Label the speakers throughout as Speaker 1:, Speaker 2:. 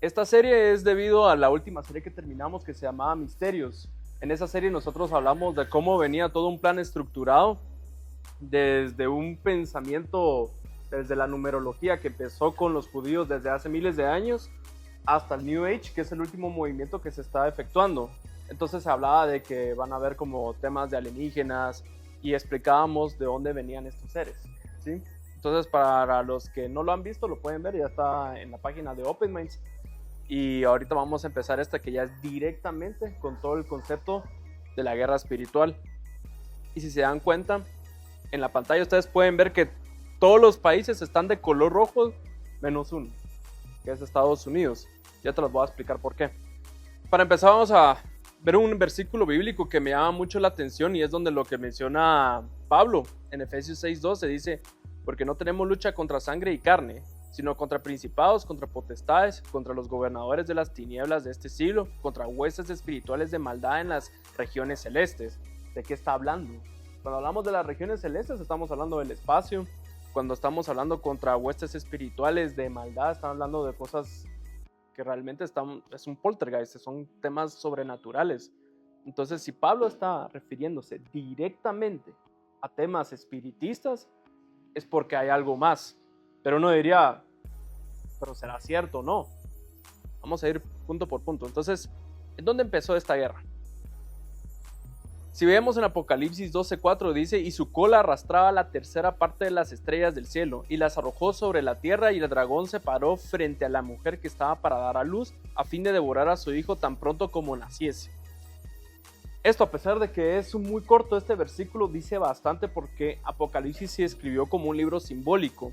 Speaker 1: Esta serie es debido a la última serie que terminamos que se llamaba Misterios. En esa serie nosotros hablamos de cómo venía todo un plan estructurado desde un pensamiento, desde la numerología que empezó con los judíos desde hace miles de años hasta el New Age, que es el último movimiento que se está efectuando. Entonces se hablaba de que van a haber como temas de alienígenas y explicábamos de dónde venían estos seres, ¿sí? Entonces para los que no lo han visto lo pueden ver, ya está en la página de Open Minds. Y ahorita vamos a empezar esta que ya es directamente con todo el concepto de la guerra espiritual. Y si se dan cuenta, en la pantalla ustedes pueden ver que todos los países están de color rojo menos uno, que es Estados Unidos. Ya te los voy a explicar por qué. Para empezar vamos a ver un versículo bíblico que me llama mucho la atención y es donde lo que menciona Pablo en Efesios 6:12 dice: porque no tenemos lucha contra sangre y carne, sino contra principados, contra potestades, contra los gobernadores de las tinieblas de este siglo, contra huestes espirituales de maldad en las regiones celestes. ¿De qué está hablando? Cuando hablamos de las regiones celestes estamos hablando del espacio. Cuando estamos hablando contra huestes espirituales de maldad, estamos hablando de cosas que realmente es un poltergeist, son temas sobrenaturales. Entonces, si Pablo está refiriéndose directamente a temas espiritistas, es porque hay algo más. Pero uno diría, ¿pero será cierto o no? Vamos a ir punto por punto. Entonces, ¿en dónde empezó esta guerra? Si vemos en Apocalipsis 12:4 dice: y su cola arrastraba la tercera parte de las estrellas del cielo, y las arrojó sobre la tierra, y el dragón se paró frente a la mujer que estaba para dar a luz, a fin de devorar a su hijo tan pronto como naciese. Esto, a pesar de que es muy corto este versículo, dice bastante porque Apocalipsis se escribió como un libro simbólico.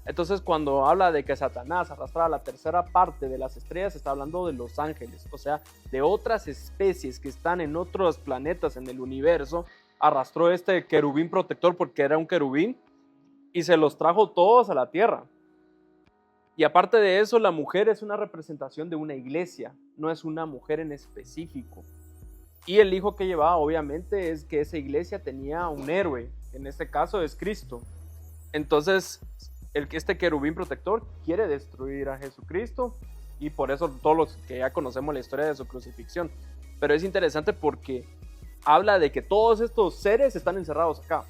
Speaker 1: Entonces, cuando habla de que Satanás arrastraba la tercera parte de las estrellas, está hablando de los ángeles, o sea, de otras especies que están en otros planetas en el universo. Arrastró este querubín protector porque era un querubín y se los trajo todos a la tierra. Y aparte de eso, la mujer es una representación de una iglesia, no es una mujer en específico. Y el hijo que llevaba, obviamente, es que esa iglesia tenía un héroe, en este caso es Cristo. Entonces, este querubín protector quiere destruir a Jesucristo y por eso todos los que ya conocemos la historia de su crucifixión. Pero es interesante porque habla de que todos estos seres están encerrados acá,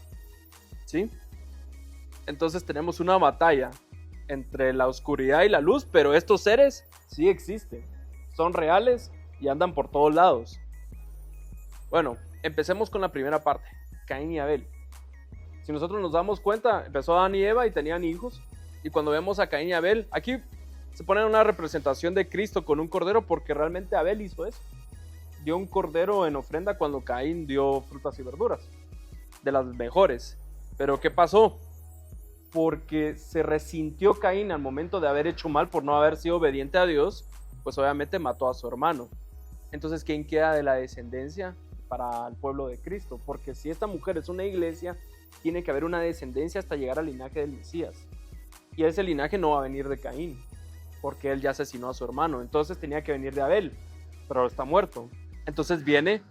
Speaker 1: ¿sí? Entonces tenemos una batalla entre la oscuridad y la luz, pero estos seres sí existen, son reales y andan por todos lados. Bueno, empecemos con la primera parte, Caín y Abel. Si nosotros nos damos cuenta, empezó Adán y Eva y tenían hijos. Y cuando vemos a Caín y Abel, aquí se pone una representación de Cristo con un cordero porque realmente Abel hizo eso. Dio un cordero en ofrenda cuando Caín dio frutas y verduras, de las mejores. Pero ¿qué pasó? Porque se resintió Caín al momento de haber hecho mal por no haber sido obediente a Dios, pues obviamente mató a su hermano. Entonces, ¿quién queda de la descendencia para el pueblo de Cristo? Porque si esta mujer es una iglesia, tiene que haber una descendencia hasta llegar al linaje del Mesías. Y ese linaje no va a venir de Caín, porque él ya asesinó a su hermano. Entonces tenía que venir de Abel, pero está muerto. Entonces viene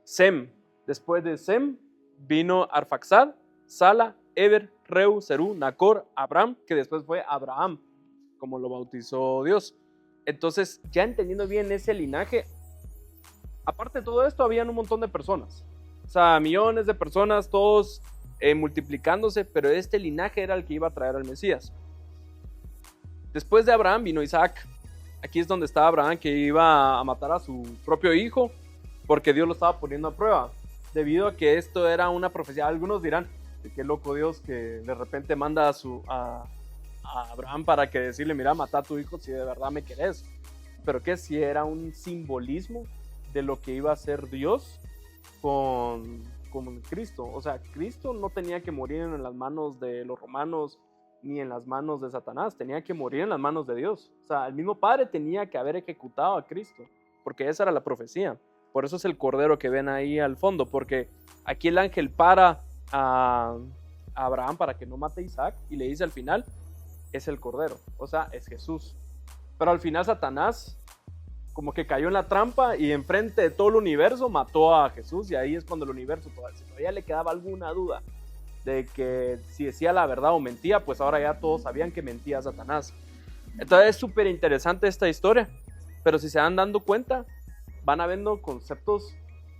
Speaker 1: Sem. Después de Sem vino Arfaxad, Sala, Eber, Reu, Serú, Nacor, Abraham, que después fue Abraham, como lo bautizó Dios. Entonces, ya entendiendo bien ese linaje, aparte de todo esto, habían un montón de personas. O sea, millones de personas, todos multiplicándose, pero este linaje era el que iba a traer al Mesías. Después de Abraham vino Isaac. Aquí es donde estaba Abraham, que iba a matar a su propio hijo, porque Dios lo estaba poniendo a prueba, debido a que esto era una profecía. Algunos dirán, qué loco Dios que de repente manda a Abraham para que decirle, mira, mata a tu hijo si de verdad me querés. Pero que si era un simbolismo de lo que iba a hacer Dios con Cristo. O sea, Cristo no tenía que morir en las manos de los romanos ni en las manos de Satanás, tenía que morir en las manos de Dios. O sea, el mismo Padre tenía que haber ejecutado a Cristo, porque esa era la profecía. Por eso es el cordero que ven ahí al fondo, porque aquí el ángel para a Abraham para que no mate a Isaac y le dice al final, es el cordero, o sea, es Jesús. Pero al final Satanás como que cayó en la trampa y enfrente de todo el universo mató a Jesús, y ahí es cuando el universo, si todavía le quedaba alguna duda de que si decía la verdad o mentía, pues ahora ya todos sabían que mentía Satanás. Entonces es súper interesante esta historia, pero si se van dando cuenta, van habiendo conceptos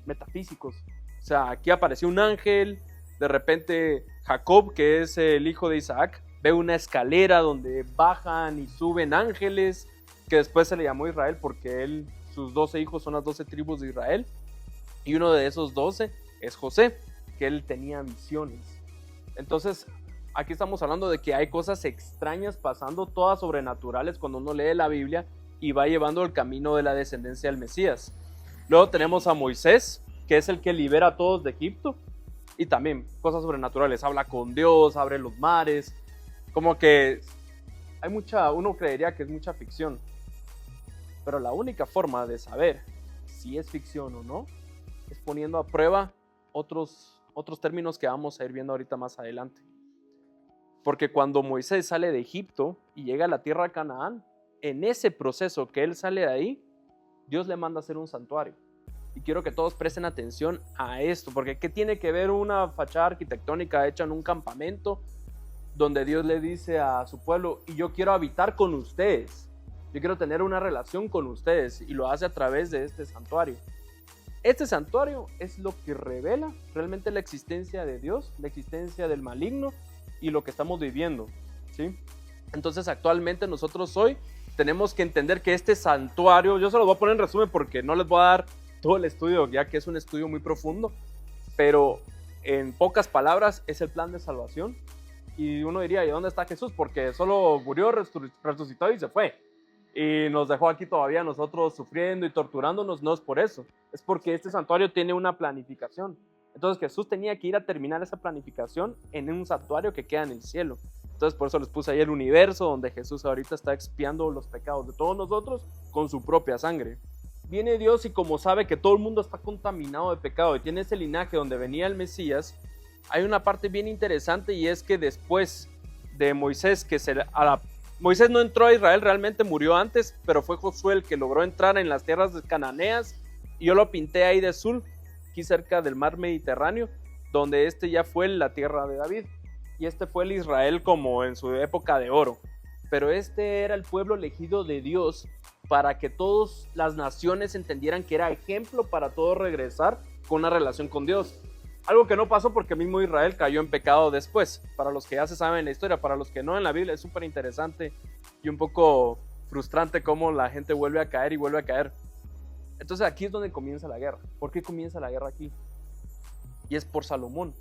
Speaker 1: metafísicos. O sea, aquí apareció un ángel, de repente Jacob, que es el hijo de Isaac, ve una escalera donde bajan y suben ángeles, que después se le llamó Israel porque sus 12 hijos son las 12 tribus de Israel, y uno de esos 12 es José, que él tenía visiones. Entonces, aquí estamos hablando de que hay cosas extrañas pasando, todas sobrenaturales, cuando uno lee la Biblia y va llevando el camino de la descendencia del Mesías. Luego tenemos a Moisés, que es el que libera a todos de Egipto, y también cosas sobrenaturales, habla con Dios, abre los mares, como que uno creería que es mucha ficción, pero la única forma de saber si es ficción o no es poniendo a prueba otros términos que vamos a ir viendo ahorita más adelante. Porque cuando Moisés sale de Egipto y llega a la tierra de Canaán, en ese proceso que él sale de ahí, Dios le manda a hacer un santuario. Y quiero que todos presten atención a esto, porque ¿qué tiene que ver una fachada arquitectónica hecha en un campamento donde Dios le dice a su pueblo, y yo quiero habitar con ustedes, yo quiero tener una relación con ustedes, y lo hace a través de este santuario? Este santuario es lo que revela realmente la existencia de Dios, la existencia del maligno y lo que estamos viviendo, ¿sí? Entonces actualmente nosotros hoy tenemos que entender que este santuario, yo se los voy a poner en resumen porque no les voy a dar todo el estudio, ya que es un estudio muy profundo, pero en pocas palabras es el plan de salvación. Y uno diría, ¿y dónde está Jesús? Porque solo murió, resucitó y se fue. Y nos dejó aquí todavía nosotros sufriendo y torturándonos. No es por eso, es porque este santuario tiene una planificación. Entonces Jesús tenía que ir a terminar esa planificación en un santuario que queda en el cielo. Entonces por eso les puse ahí el universo donde Jesús ahorita está expiando los pecados de todos nosotros con su propia sangre. Viene Dios y como sabe que todo el mundo está contaminado de pecado y tiene ese linaje donde venía el Mesías, hay una parte bien interesante, y es que después de Moisés, Moisés no entró a Israel, realmente murió antes, pero fue Josué el que logró entrar en las tierras cananeas, y yo lo pinté ahí de azul, aquí cerca del mar Mediterráneo, donde ya fue la tierra de David, y este fue el Israel como en su época de oro, pero este era el pueblo elegido de Dios para que todas las naciones entendieran que era ejemplo para todos regresar con una relación con Dios. Algo que no pasó porque mismo Israel cayó en pecado después. Para los que ya se saben la historia, para los que no, en la Biblia es súper interesante y un poco frustrante cómo la gente vuelve a caer y vuelve a caer. Entonces aquí es donde comienza la guerra. ¿Por qué comienza la guerra aquí? Y es por Salomón.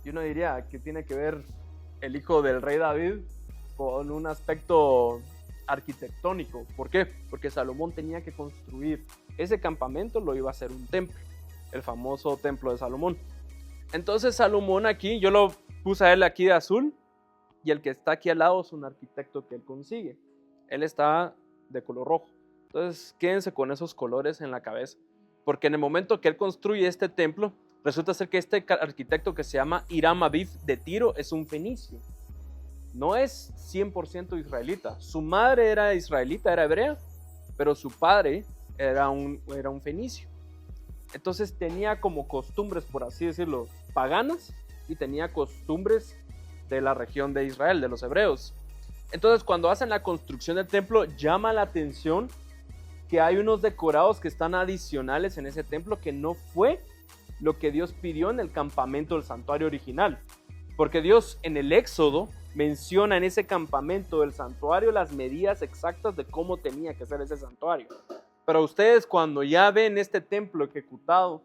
Speaker 1: Y uno diría que tiene que ver el hijo del rey David con un aspecto arquitectónico. ¿Por qué? Porque Salomón tenía que construir ese campamento, lo iba a hacer un templo, el famoso templo de Salomón. Entonces Salomón aquí, yo lo puse a él aquí de azul, y el que está aquí al lado es un arquitecto que él consigue. Él está de color rojo. Entonces quédense con esos colores en la cabeza, porque en el momento que él construye este templo, resulta ser que este arquitecto que se llama Hiram Abib de Tiro es un fenicio. No es 100% israelita. Su madre era israelita, era hebrea, pero su padre era un fenicio. Entonces tenía como costumbres, por así decirlo, paganas, y tenía costumbres de la región de Israel, de los hebreos. Entonces cuando hacen la construcción del templo, llama la atención que hay unos decorados que están adicionales en ese templo, que no fue lo que Dios pidió en el campamento del santuario original. Porque Dios en el Éxodo menciona en ese campamento del santuario las medidas exactas de cómo tenía que ser ese santuario. Pero ustedes cuando ya ven este templo ejecutado,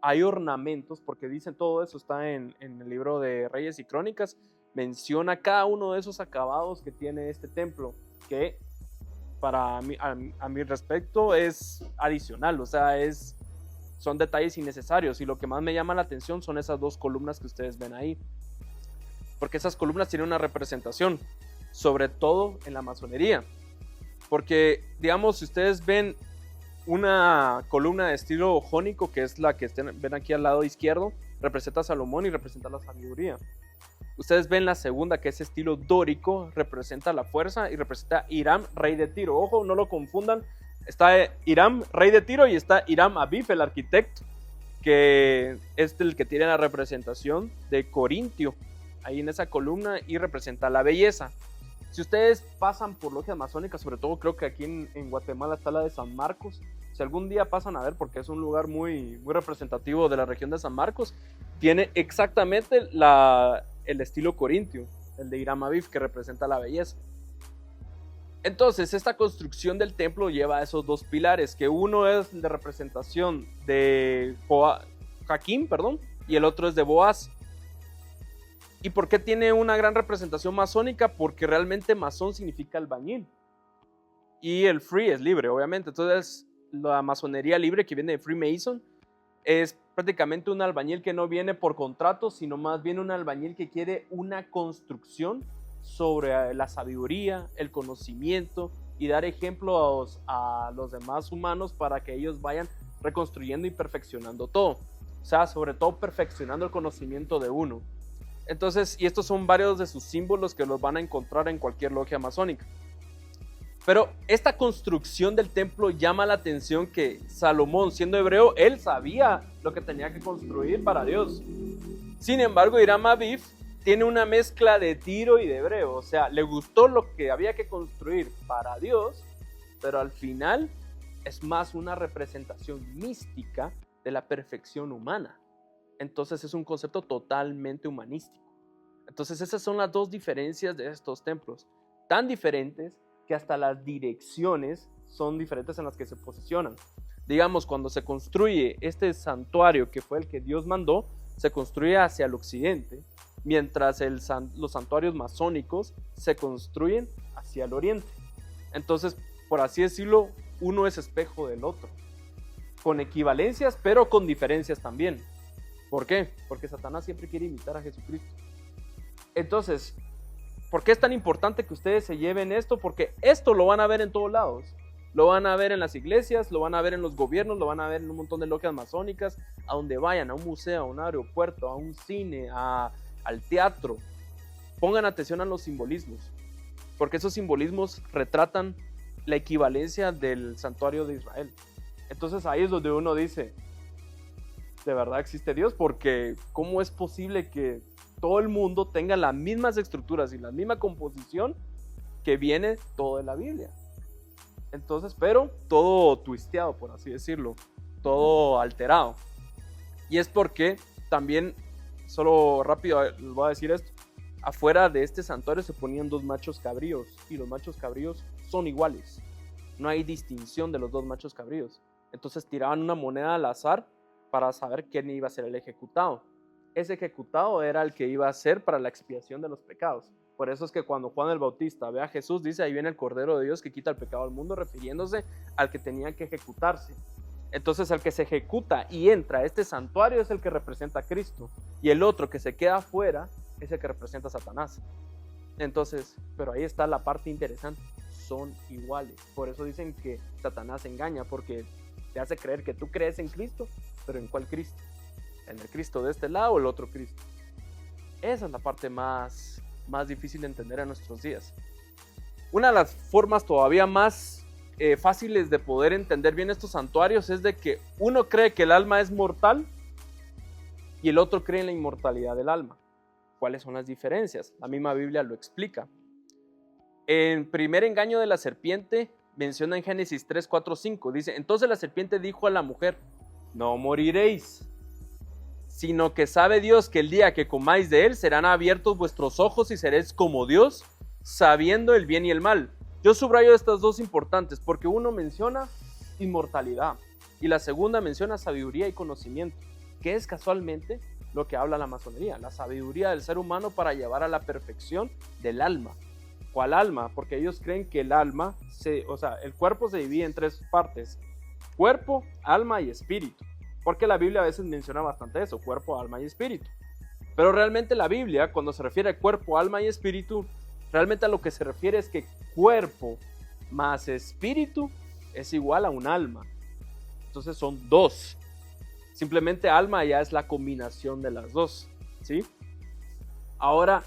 Speaker 1: hay ornamentos, porque dicen todo eso, está en el libro de Reyes y Crónicas, menciona cada uno de esos acabados que tiene este templo, que para mí, a mi respecto es adicional, o sea, son detalles innecesarios, y lo que más me llama la atención son esas dos columnas que ustedes ven ahí, porque esas columnas tienen una representación, sobre todo en la masonería, porque digamos, si ustedes ven una columna de estilo jónico, que es la que ven aquí al lado izquierdo, representa a Salomón y representa la sabiduría. Ustedes ven la segunda, que es estilo dórico, representa la fuerza y representa a Hiram, rey de Tiro. Ojo, no lo confundan, está Hiram, rey de Tiro, y está Hiram Abib, el arquitecto, que es el que tiene la representación de Corintio ahí en esa columna, y representa la belleza. Si ustedes pasan por logias masónicas, sobre todo creo que aquí en Guatemala está la de San Marcos, si algún día pasan a ver, porque es un lugar muy, muy representativo de la región de San Marcos, tiene exactamente el estilo corintio, el de Hiram Abiv, que representa la belleza. Entonces, esta construcción del templo lleva a esos dos pilares, que uno es de representación de Jaquín, y el otro es de Boaz. ¿Y por qué tiene una gran representación masónica? Porque realmente masón significa albañil. Y el free es libre, obviamente. Entonces, la masonería libre, que viene de Freemason, es prácticamente un albañil que no viene por contrato, sino más bien un albañil que quiere una construcción sobre la sabiduría, el conocimiento y dar ejemplos a los demás humanos para que ellos vayan reconstruyendo y perfeccionando todo. O sea, sobre todo perfeccionando el conocimiento de uno. Entonces, y estos son varios de sus símbolos que los van a encontrar en cualquier logia masónica. Pero esta construcción del templo llama la atención que Salomón, siendo hebreo, él sabía lo que tenía que construir para Dios. Sin embargo, Hiram Abiv tiene una mezcla de tiro y de hebreo. O sea, le gustó lo que había que construir para Dios, pero al final es más una representación mística de la perfección humana. Entonces es un concepto totalmente humanístico. Entonces esas son las dos diferencias de estos templos, tan diferentes que hasta las direcciones son diferentes en las que se posicionan. Digamos, cuando se construye este santuario que fue el que Dios mandó, se construye hacia el occidente, mientras los santuarios masónicos se construyen hacia el oriente. Entonces, por así decirlo, uno es espejo del otro, con equivalencias, pero con diferencias también. ¿Por qué? Porque Satanás siempre quiere imitar a Jesucristo. Entonces, ¿por qué es tan importante que ustedes se lleven esto? Porque esto lo van a ver en todos lados. Lo van a ver en las iglesias, lo van a ver en los gobiernos, lo van a ver en un montón de logias masónicas, a donde vayan, a un museo, a un aeropuerto, a un cine, al teatro. Pongan atención a los simbolismos, porque esos simbolismos retratan la equivalencia del santuario de Israel. Entonces ahí es donde uno dice, ¿de verdad existe Dios? Porque ¿cómo es posible que todo el mundo tenga las mismas estructuras y la misma composición que viene todo de la Biblia? Entonces, pero todo twisteado, por así decirlo, todo alterado. Y es porque también, solo rápido les voy a decir esto, afuera de este santuario se ponían dos machos cabríos, y los machos cabríos son iguales. No hay distinción de los dos machos cabríos. Entonces tiraban una moneda al azar para saber quién iba a ser el ejecutado. Ese ejecutado era el que iba a ser para la expiación de los pecados. Por eso es que cuando Juan el Bautista ve a Jesús, dice, ahí viene el Cordero de Dios que quita el pecado del mundo, refiriéndose al que tenía que ejecutarse. Entonces el que se ejecuta y entra a este santuario es el que representa a Cristo, y el otro que se queda afuera es el que representa a Satanás. Entonces, pero ahí está la parte interesante, son iguales. Por eso dicen que Satanás engaña, porque te hace creer que tú crees en Cristo, pero ¿en cuál Cristo? ¿En el Cristo de este lado o el otro Cristo? Esa es la parte más difícil de entender en nuestros días. Una de las formas todavía más fáciles de poder entender bien estos santuarios es de que uno cree que el alma es mortal y el otro cree en la inmortalidad del alma. ¿Cuáles son las diferencias? La misma Biblia lo explica. En primer engaño de la serpiente menciona en Génesis 3, 4, 5. Dice, entonces la serpiente dijo a la mujer, no moriréis, sino que sabe Dios que el día que comáis de él serán abiertos vuestros ojos y seréis como Dios, sabiendo el bien y el mal. Yo subrayo estas dos importantes porque uno menciona inmortalidad y la segunda menciona sabiduría y conocimiento, que es casualmente lo que habla la masonería, la sabiduría del ser humano para llevar a la perfección del alma. ¿Cuál alma? Porque ellos creen que el alma, el cuerpo se divide en tres partes: cuerpo, alma y espíritu. Porque la Biblia a veces menciona bastante eso, cuerpo, alma y espíritu. Pero realmente la Biblia, cuando se refiere a cuerpo, alma y espíritu, realmente a lo que se refiere es que cuerpo más espíritu es igual a un alma. Entonces son dos. Simplemente alma ya es la combinación de las dos, ¿sí? Ahora,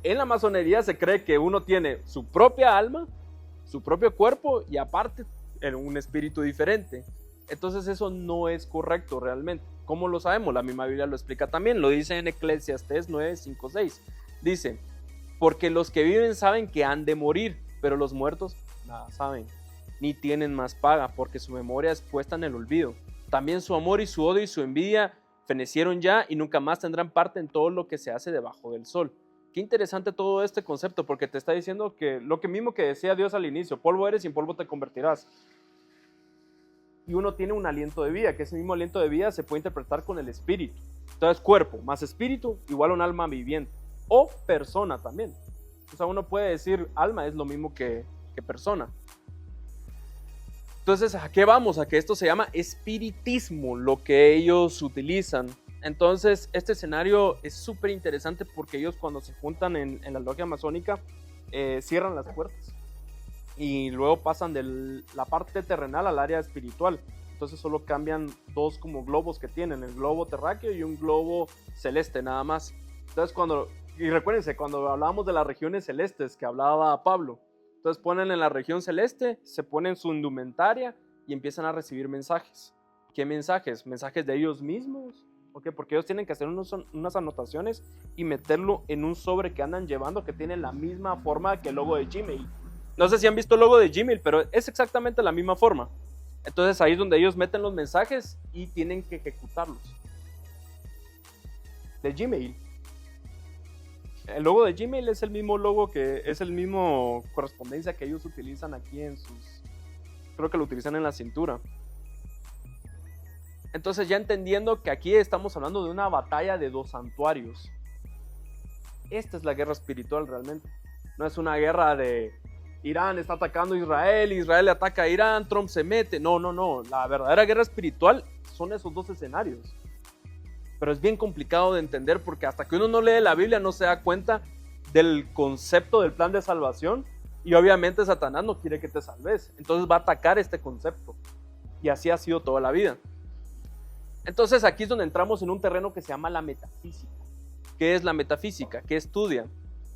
Speaker 1: en la masonería se cree que uno tiene su propia alma, su propio cuerpo y aparte un espíritu diferente. Entonces eso no es correcto realmente. ¿Cómo lo sabemos? La misma Biblia lo explica también. Lo dice en Eclesiastés 9, 5, 6. Dice, Porque los que viven saben que han de morir, pero los muertos nada saben, ni tienen más paga, porque su memoria es puesta en el olvido. También su amor y su odio y su envidia fenecieron ya y nunca más tendrán parte en todo lo que se hace debajo del sol. Qué interesante todo este concepto, porque te está diciendo que lo que mismo que decía Dios al inicio, polvo eres y en polvo te convertirás. Y uno tiene un aliento de vida, que ese mismo aliento de vida se puede interpretar con el espíritu. Entonces, cuerpo más espíritu igual a un alma viviente, o persona también. O sea, uno puede decir alma es lo mismo que persona. Entonces, ¿a qué vamos? A que esto se llama espiritismo, lo que ellos utilizan. Entonces, este escenario es súper interesante porque ellos cuando se juntan en la logia masónica, cierran las puertas y luego pasan de la parte terrenal al área espiritual. Entonces solo cambian dos como globos que tienen, el globo terráqueo y un globo celeste nada más. Entonces y recuérdense, cuando hablábamos de las regiones celestes que hablaba Pablo, entonces ponen en la región celeste, se ponen su indumentaria y empiezan a recibir mensajes. ¿Qué mensajes? Mensajes de ellos mismos. ¿Okay? Porque ellos tienen que hacer unas anotaciones y meterlo en un sobre que andan llevando que tiene la misma forma que el logo de Gmail. No sé si han visto el logo de Gmail, pero es exactamente la misma forma. Entonces ahí es donde ellos meten los mensajes y tienen que ejecutarlos. De Gmail. El logo de Gmail es el mismo logo es el mismo correspondencia que ellos utilizan aquí creo que lo utilizan en la cintura. Entonces ya entendiendo que aquí estamos hablando de una batalla de dos santuarios. Esta es la guerra espiritual realmente. No es una guerra de Irán está atacando a Israel, Israel ataca a Irán, Trump se mete. No. La verdadera guerra espiritual son esos dos escenarios. Pero es bien complicado de entender porque hasta que uno no lee la Biblia no se da cuenta del concepto del plan de salvación. Y obviamente Satanás no quiere que te salves. Entonces va a atacar este concepto. Y así ha sido toda la vida. Entonces aquí es donde entramos en un terreno que se llama la metafísica. ¿Qué es la metafísica? ¿Qué estudia?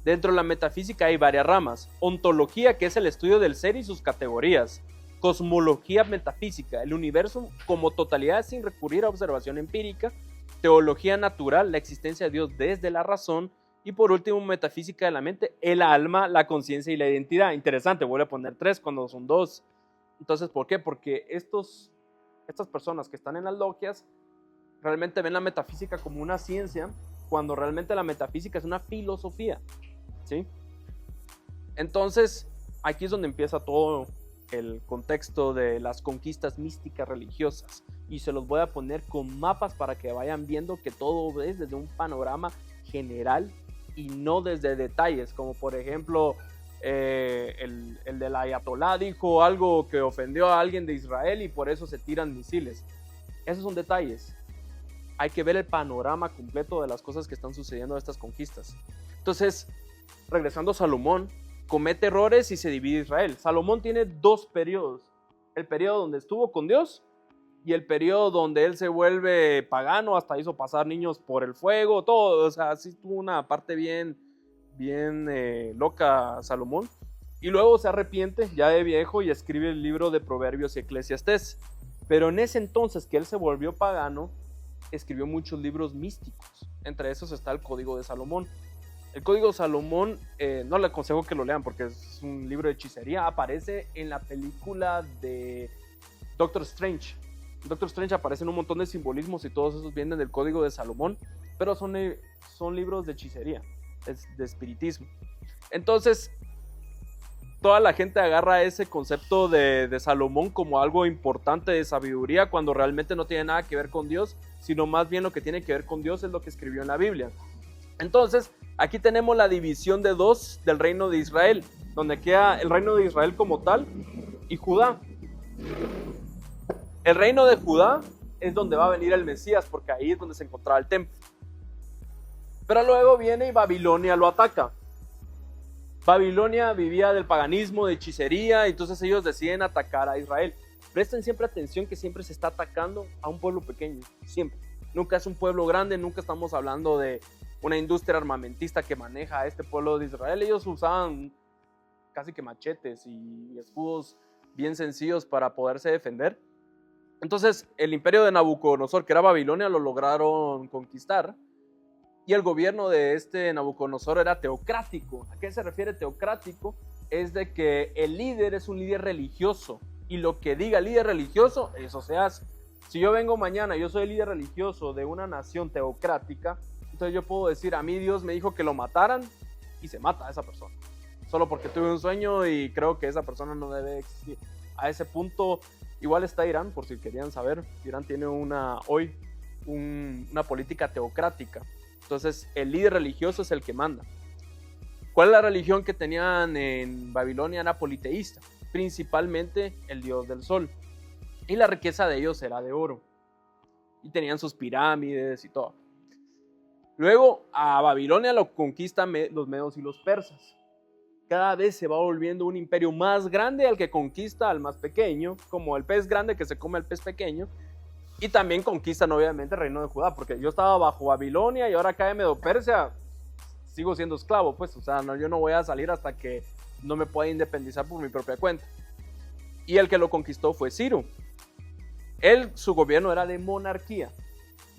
Speaker 1: Dentro de la metafísica hay varias ramas. Ontología, que es el estudio del ser y sus categorías. Cosmología metafísica, el universo como totalidad sin recurrir a observación empírica. Teología natural, la existencia de Dios desde la razón. Y por último, metafísica de la mente, el alma, la conciencia y la identidad. Interesante, voy a poner 3 cuando son 2. Entonces, ¿por qué? Porque estas personas que están en las logias realmente ven la metafísica como una ciencia, cuando realmente la metafísica es una filosofía, ¿sí? Entonces, aquí es donde empieza todo el contexto de las conquistas místicas religiosas, y se los voy a poner con mapas para que vayan viendo que todo es desde un panorama general y no desde detalles, como por ejemplo el del ayatolá dijo algo que ofendió a alguien de Israel y por eso se tiran misiles. Esos son detalles. Hay que ver el panorama completo de las cosas que están sucediendo en estas conquistas. Entonces, regresando a Salomón, comete errores y se divide Israel. Salomón tiene 2 periodos. El periodo donde estuvo con Dios y el periodo donde él se vuelve pagano, hasta hizo pasar niños por el fuego, todo. O sea, sí tuvo una parte bien loca Salomón. Y luego se arrepiente ya de viejo y escribe el libro de Proverbios y Eclesiastés. Pero en ese entonces que él se volvió pagano, escribió muchos libros místicos. Entre esos está el Código de Salomón. El Código de Salomón, no le aconsejo que lo lean porque es un libro de hechicería. Aparece en la película de Doctor Strange. Doctor Strange aparece en un montón de simbolismos y todos esos vienen del Código de Salomón, pero son libros de hechicería, de espiritismo. Entonces, toda la gente agarra ese concepto de Salomón como algo importante de sabiduría cuando realmente no tiene nada que ver con Dios, sino más bien lo que tiene que ver con Dios es lo que escribió en la Biblia. Entonces, aquí tenemos la división de 2 del reino de Israel, donde queda el reino de Israel como tal y Judá. El reino de Judá es donde va a venir el Mesías, porque ahí es donde se encontraba el templo. Pero luego viene y Babilonia lo ataca. Babilonia vivía del paganismo, de hechicería, entonces ellos deciden atacar a Israel. Presten siempre atención que siempre se está atacando a un pueblo pequeño, siempre. Nunca es un pueblo grande, nunca estamos hablando de una industria armamentista que maneja a este pueblo de Israel. Ellos usaban casi que machetes y escudos bien sencillos para poderse defender. Entonces el imperio de Nabucodonosor, que era Babilonia, lo lograron conquistar. y el gobierno de este Nabucodonosor era teocrático. ¿A qué se refiere teocrático? Es de que el líder es un líder religioso y lo que diga el líder religioso, eso se hace. Si yo vengo mañana, yo soy el líder religioso de una nación teocrática, entonces yo puedo decir, a mí Dios me dijo que lo mataran y se mata a esa persona. Solo porque tuve un sueño y creo que esa persona no debe existir. A ese punto, igual está Irán, por si querían saber. Irán tiene una política teocrática. Entonces, el líder religioso es el que manda. ¿Cuál es la religión que tenían en Babilonia? Era politeísta, principalmente el dios del sol. Y la riqueza de ellos era de oro. Y tenían sus pirámides y todo. Luego, a Babilonia lo conquistan los medos y los persas. Cada vez se va volviendo un imperio más grande al que conquista al más pequeño, como el pez grande que se come al pez pequeño. Y también conquistan obviamente el reino de Judá, porque yo estaba bajo Babilonia y ahora cae Medo-Persia, sigo siendo esclavo, pues, o sea, yo no voy a salir hasta que no me pueda independizar por mi propia cuenta. Y el que lo conquistó fue Ciro. Su gobierno era de monarquía,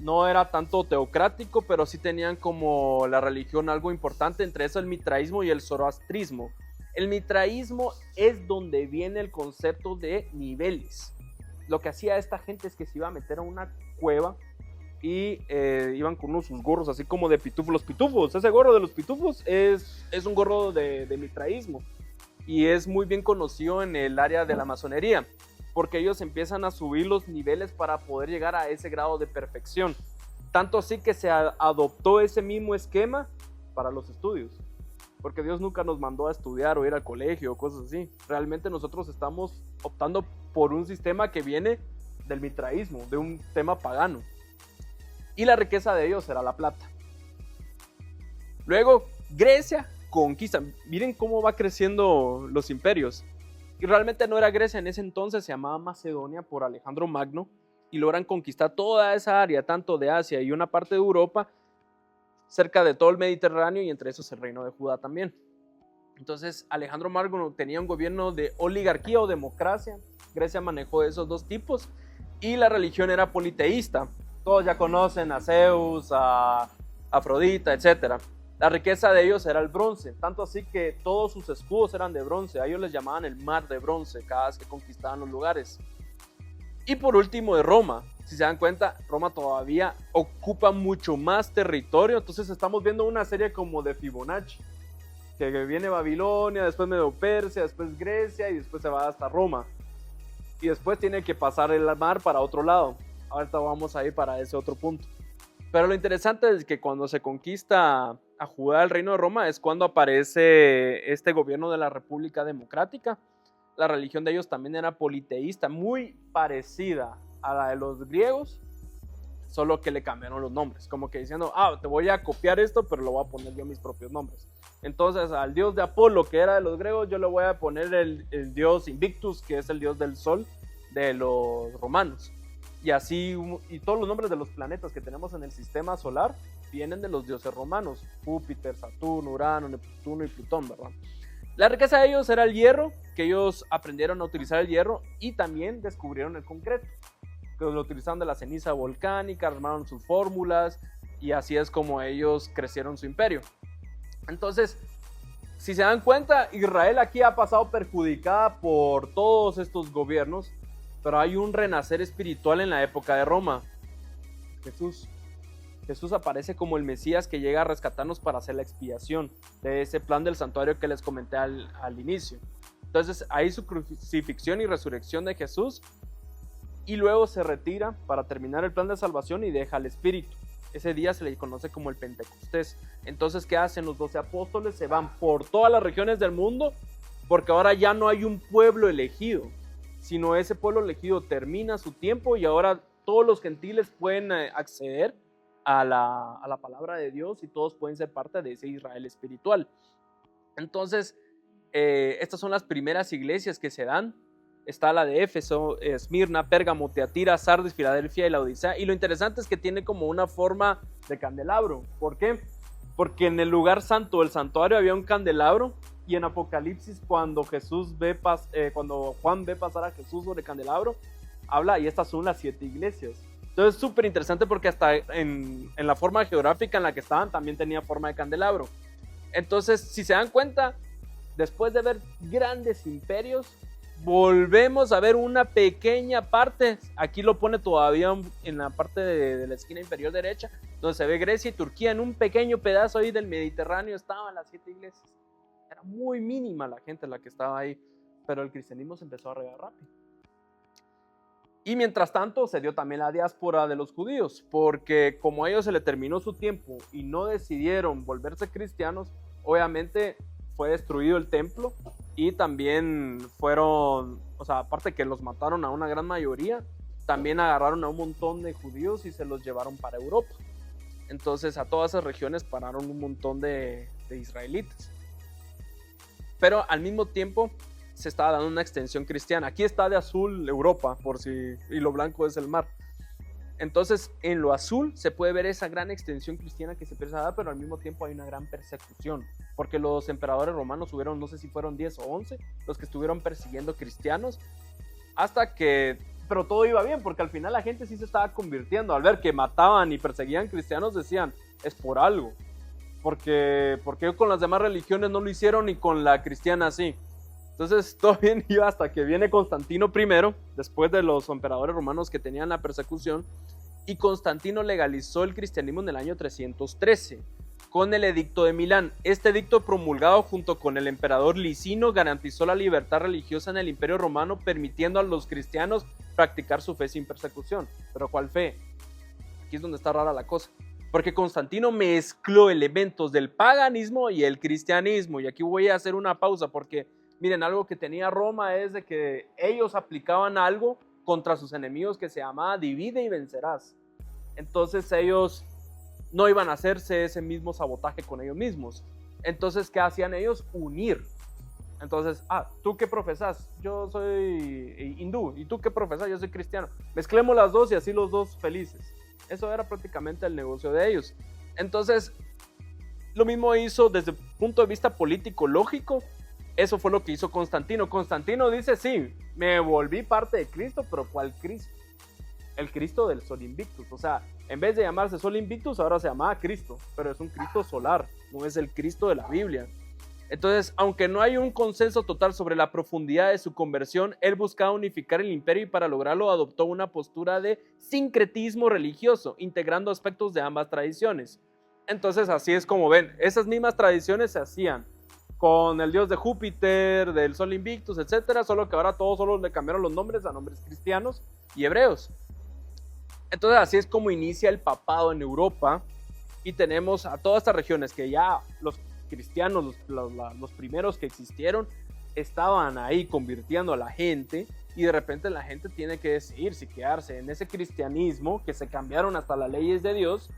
Speaker 1: no era tanto teocrático, pero sí tenían como la religión algo importante, entre eso el mitraísmo y el zoroastrismo. El mitraísmo es donde viene el concepto de niveles. Lo que hacía esta gente es que se iba a meter a una cueva y iban con sus gorros así como de pitufos. Los pitufos, ese gorro de los pitufos es un gorro de mitraísmo y es muy bien conocido en el área de la masonería, porque ellos empiezan a subir los niveles para poder llegar a ese grado de perfección. Tanto así que se adoptó ese mismo esquema para los estudios, porque Dios nunca nos mandó a estudiar o ir al colegio o cosas así. Realmente nosotros estamos optando por un sistema que viene del mitraísmo, de un tema pagano. Y la riqueza de ellos era la plata. Luego, Grecia conquista. Miren cómo va creciendo los imperios. Y realmente no era Grecia en ese entonces, se llamaba Macedonia por Alejandro Magno. Y logran conquistar toda esa área, tanto de Asia y una parte de Europa, cerca de todo el Mediterráneo, y entre esos el reino de Judá también. Entonces Alejandro Magno tenía un gobierno de oligarquía o democracia. Grecia manejó esos dos tipos y la religión era politeísta. Todos ya conocen a Zeus, a Afrodita, etc. La riqueza de ellos era el bronce, tanto así que todos sus escudos eran de bronce. A ellos les llamaban el mar de bronce cada vez que conquistaban los lugares. Y por último de Roma. Si se dan cuenta, Roma todavía ocupa mucho más territorio. Entonces estamos viendo una serie como de Fibonacci, que viene Babilonia, después Medo-Persia, después Grecia y después se va hasta Roma. Y después tiene que pasar el mar para otro lado. Ahorita vamos a ir para ese otro punto. Pero lo interesante es que cuando se conquista a Judá, el reino de Roma, es cuando aparece este gobierno de la República Democrática. La religión de ellos también era politeísta, muy parecida a la de los griegos, solo que le cambiaron los nombres, como que diciendo, te voy a copiar esto, pero lo voy a poner yo mis propios nombres. Entonces al dios de Apolo, que era de los griegos, yo le voy a poner el dios Invictus, que es el dios del sol de los romanos. Y así, y todos los nombres de los planetas que tenemos en el sistema solar vienen de los dioses romanos: Júpiter, Saturno, Urano, Neptuno y Plutón, ¿verdad? La riqueza de ellos era el hierro, que ellos aprendieron a utilizar el hierro y también descubrieron el concreto, que lo utilizaron de la ceniza volcánica, armaron sus fórmulas y así es como ellos crecieron su imperio. Entonces, si se dan cuenta, Israel aquí ha pasado perjudicada por todos estos gobiernos, pero hay un renacer espiritual en la época de Roma. Jesús aparece como el Mesías que llega a rescatarnos para hacer la expiación de ese plan del santuario que les comenté al inicio. Entonces, ahí su crucifixión y resurrección de Jesús, y luego se retira para terminar el plan de salvación y deja al Espíritu. Ese día se le conoce como el Pentecostés. Entonces, ¿qué hacen los 12 apóstoles? Se van por todas las regiones del mundo, porque ahora ya no hay un pueblo elegido, sino ese pueblo elegido termina su tiempo y ahora todos los gentiles pueden acceder a la palabra de Dios y todos pueden ser parte de ese Israel espiritual. Entonces, estas son las primeras iglesias que se dan. Está la de Éfeso, Esmirna, Pérgamo, Teatira, Sardis, Filadelfia y la Odisea. Y lo interesante es que tiene como una forma de candelabro. ¿Por qué? Porque en el lugar santo, el santuario, había un candelabro. Y en Apocalipsis, cuando Juan ve pasar a Jesús sobre el candelabro, habla, y estas son las 7 iglesias. Entonces es súper interesante porque hasta en la forma geográfica en la que estaban también tenía forma de candelabro. Entonces, si se dan cuenta, después de ver grandes imperios, volvemos a ver una pequeña parte, aquí lo pone todavía en la parte de la esquina inferior derecha, donde se ve Grecia y Turquía, en un pequeño pedazo ahí del Mediterráneo estaban las 7 iglesias. Era muy mínima la gente la que estaba ahí, pero el cristianismo se empezó a regar rápido. Y mientras tanto se dio también la diáspora de los judíos, porque como a ellos se les terminó su tiempo y no decidieron volverse cristianos, obviamente fue destruido el templo y también fueron, o sea, aparte que los mataron a una gran mayoría, también agarraron a un montón de judíos y se los llevaron para Europa. Entonces a todas esas regiones pararon un montón de israelitas. Pero al mismo tiempo se estaba dando una extensión cristiana. Aquí está de azul Europa, y lo blanco es el mar. Entonces, en lo azul se puede ver esa gran extensión cristiana que se empieza a dar, pero al mismo tiempo hay una gran persecución, porque los emperadores romanos hubieron, no sé si fueron 10 o 11, los que estuvieron persiguiendo cristianos, hasta que, pero todo iba bien, porque al final la gente sí se estaba convirtiendo. Al ver que mataban y perseguían cristianos, decían, es por algo, porque con las demás religiones no lo hicieron y con la cristiana sí. Entonces todo bien iba hasta que viene Constantino I, después de los emperadores romanos que tenían la persecución, y Constantino legalizó el cristianismo en el año 313 con el Edicto de Milán. Este edicto, promulgado junto con el emperador Licino, garantizó la libertad religiosa en el Imperio Romano, permitiendo a los cristianos practicar su fe sin persecución. ¿Pero cuál fe? Aquí es donde está rara la cosa, porque Constantino mezcló elementos del paganismo y el cristianismo, y aquí voy a hacer una pausa porque miren, algo que tenía Roma es de que ellos aplicaban algo contra sus enemigos que se llamaba divide y vencerás. Entonces ellos no iban a hacerse ese mismo sabotaje con ellos mismos. Entonces, ¿qué hacían ellos? Unir. Entonces, ¿tú qué profesas? Yo soy hindú. ¿Y tú qué profesas? Yo soy cristiano. Mezclemos las dos y así los dos felices. Eso era prácticamente el negocio de ellos. Entonces, lo mismo hizo desde el punto de vista político lógico. Eso fue lo que hizo Constantino. Constantino dice, sí, me volví parte de Cristo, pero ¿cuál Cristo? El Cristo del Sol Invictus. O sea, en vez de llamarse Sol Invictus, ahora se llamaba Cristo, pero es un Cristo solar, no es el Cristo de la Biblia. Entonces, aunque no hay un consenso total sobre la profundidad de su conversión, él buscaba unificar el imperio y para lograrlo adoptó una postura de sincretismo religioso, integrando aspectos de ambas tradiciones. Entonces, así es como ven, esas mismas tradiciones se hacían con el dios de Júpiter, del Sol Invictus, etcétera, solo que ahora todos solo le cambiaron los nombres a nombres cristianos y hebreos. Entonces así es como inicia el papado en Europa y tenemos a todas estas regiones que ya los cristianos, los primeros que existieron, estaban ahí convirtiendo a la gente y de repente la gente tiene que decidir si quedarse en ese cristianismo que se cambiaron hasta las leyes de Dios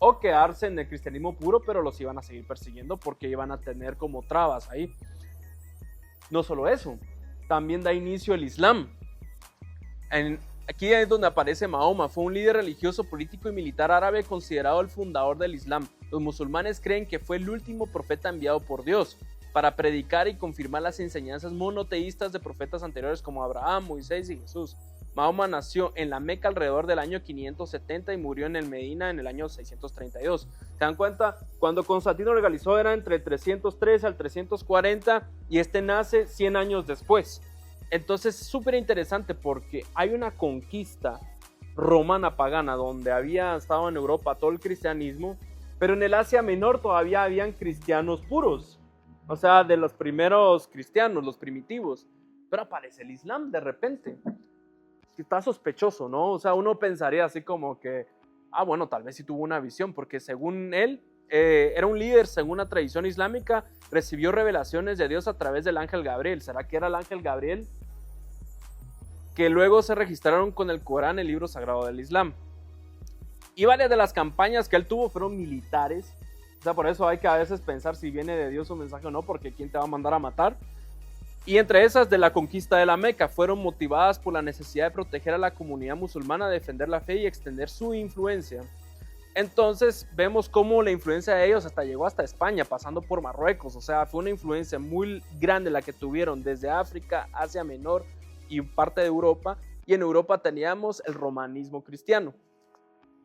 Speaker 1: o quedarse en el cristianismo puro, pero los iban a seguir persiguiendo porque iban a tener como trabas ahí. No solo eso, también da inicio el Islam. Aquí es donde aparece Mahoma, fue un líder religioso, político y militar árabe considerado el fundador del Islam. Los musulmanes creen que fue el último profeta enviado por Dios para predicar y confirmar las enseñanzas monoteístas de profetas anteriores como Abraham, Moisés y Jesús. Mahoma nació en la Meca alrededor del año 570 y murió en el Medina en el año 632. ¿Se dan cuenta? Cuando Constantino legalizó era entre el 313 al 340 y este nace 100 años después. Entonces es súper interesante porque hay una conquista romana pagana donde había estado en Europa todo el cristianismo, pero en el Asia Menor todavía habían cristianos puros, o sea, de los primeros cristianos, los primitivos, pero aparece el Islam de repente. Está sospechoso, ¿no? O sea, uno pensaría así como que, bueno, tal vez sí tuvo una visión, porque según él, era un líder, según la tradición islámica, recibió revelaciones de Dios a través del ángel Gabriel. ¿Será que era el ángel Gabriel? Que luego se registraron con el Corán, el libro sagrado del Islam. Y varias de las campañas que él tuvo fueron militares. O sea, por eso hay que a veces pensar si viene de Dios un mensaje o no, porque ¿quién te va a mandar a matar? Y entre esas de la conquista de la Meca fueron motivadas por la necesidad de proteger a la comunidad musulmana, defender la fe y extender su influencia. Entonces vemos cómo la influencia de ellos hasta llegó hasta España, pasando por Marruecos. O sea, fue una influencia muy grande la que tuvieron desde África, Asia Menor y parte de Europa. Y en Europa teníamos el romanismo cristiano.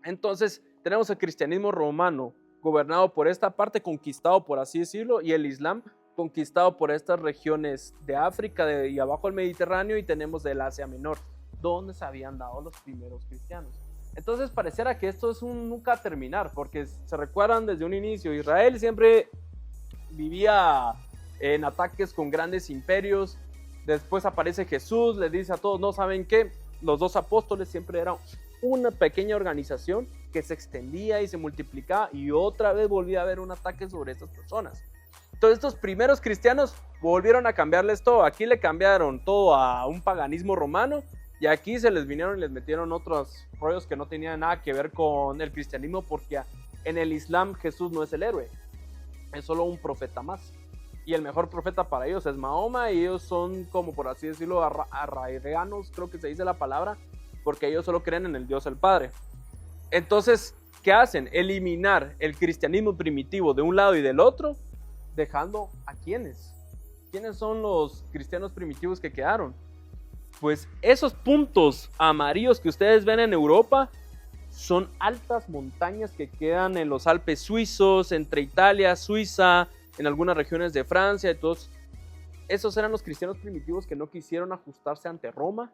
Speaker 1: Entonces tenemos el cristianismo romano gobernado por esta parte, conquistado por así decirlo, y el Islam conquistado por estas regiones de África y abajo el Mediterráneo, y tenemos el Asia Menor, donde se habían dado los primeros cristianos. Entonces pareciera que esto es un nunca terminar, porque se recuerdan desde un inicio, Israel siempre vivía en ataques con grandes imperios. Después aparece Jesús, le dice a todos, no saben qué, los dos apóstoles siempre eran una pequeña organización que se extendía y se multiplicaba, y otra vez volvía a haber un ataque sobre estas personas. Entonces estos primeros cristianos volvieron a cambiarles todo. Aquí le cambiaron todo a un paganismo romano, y aquí se les vinieron y les metieron otros rollos que no tenían nada que ver con el cristianismo, porque en el Islam Jesús no es el héroe, es solo un profeta más. Y el mejor profeta para ellos es Mahoma, y ellos son, como por así decirlo, arraiganos, creo que se dice la palabra, porque ellos solo creen en el Dios el Padre. Entonces, ¿qué hacen? Eliminar el cristianismo primitivo de un lado y del otro, dejando a ¿quiénes? ¿Quiénes son los cristianos primitivos que quedaron? Pues esos puntos amarillos que ustedes ven en Europa son altas montañas que quedan en los Alpes suizos, entre Italia, Suiza, en algunas regiones de Francia. Entonces, esos eran los cristianos primitivos que no quisieron ajustarse ante Roma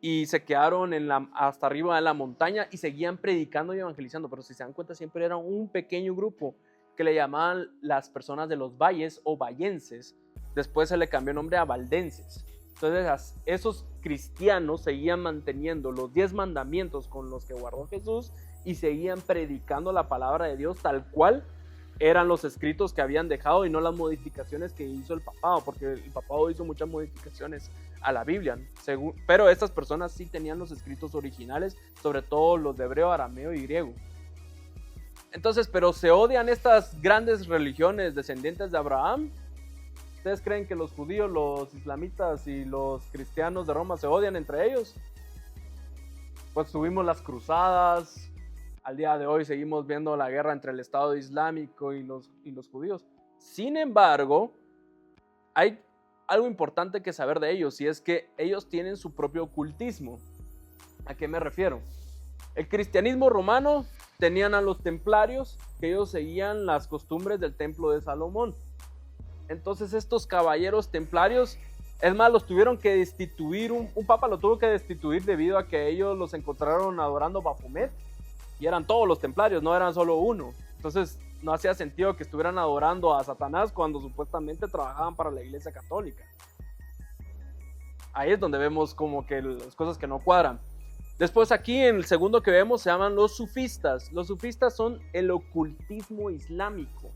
Speaker 1: y se quedaron hasta arriba de la montaña y seguían predicando y evangelizando. Pero si se dan cuenta, siempre era un pequeño grupo que le llamaban las personas de los valles o vallenses. Después se le cambió el nombre a valdenses. Entonces esos cristianos seguían manteniendo los 10 mandamientos con los que guardó Jesús y seguían predicando la palabra de Dios tal cual eran los escritos que habían dejado, y no las modificaciones que hizo el papado, porque el papado hizo muchas modificaciones a la Biblia, pero estas personas sí tenían los escritos originales, sobre todo los de hebreo, arameo y griego. Entonces, pero se odian estas grandes religiones descendientes de Abraham. ¿Ustedes creen que los judíos, los islamitas y los cristianos de Roma se odian entre ellos? Pues tuvimos las cruzadas. Al día de hoy seguimos viendo la guerra entre el Estado Islámico y los judíos. Sin embargo, hay algo importante que saber de ellos, y es que ellos tienen su propio ocultismo. ¿A qué me refiero? El cristianismo romano tenían a los templarios, que ellos seguían las costumbres del templo de Salomón. Entonces estos caballeros templarios, es más, los tuvieron que destituir, un papa lo tuvo que destituir debido a que ellos los encontraron adorando Baphomet, y eran todos los templarios, no eran solo uno. Entonces no hacía sentido que estuvieran adorando a Satanás cuando supuestamente trabajaban para la Iglesia Católica. Ahí es donde vemos como que las cosas que no cuadran. Después aquí en el segundo que vemos se llaman los sufistas. Los sufistas son el ocultismo islámico.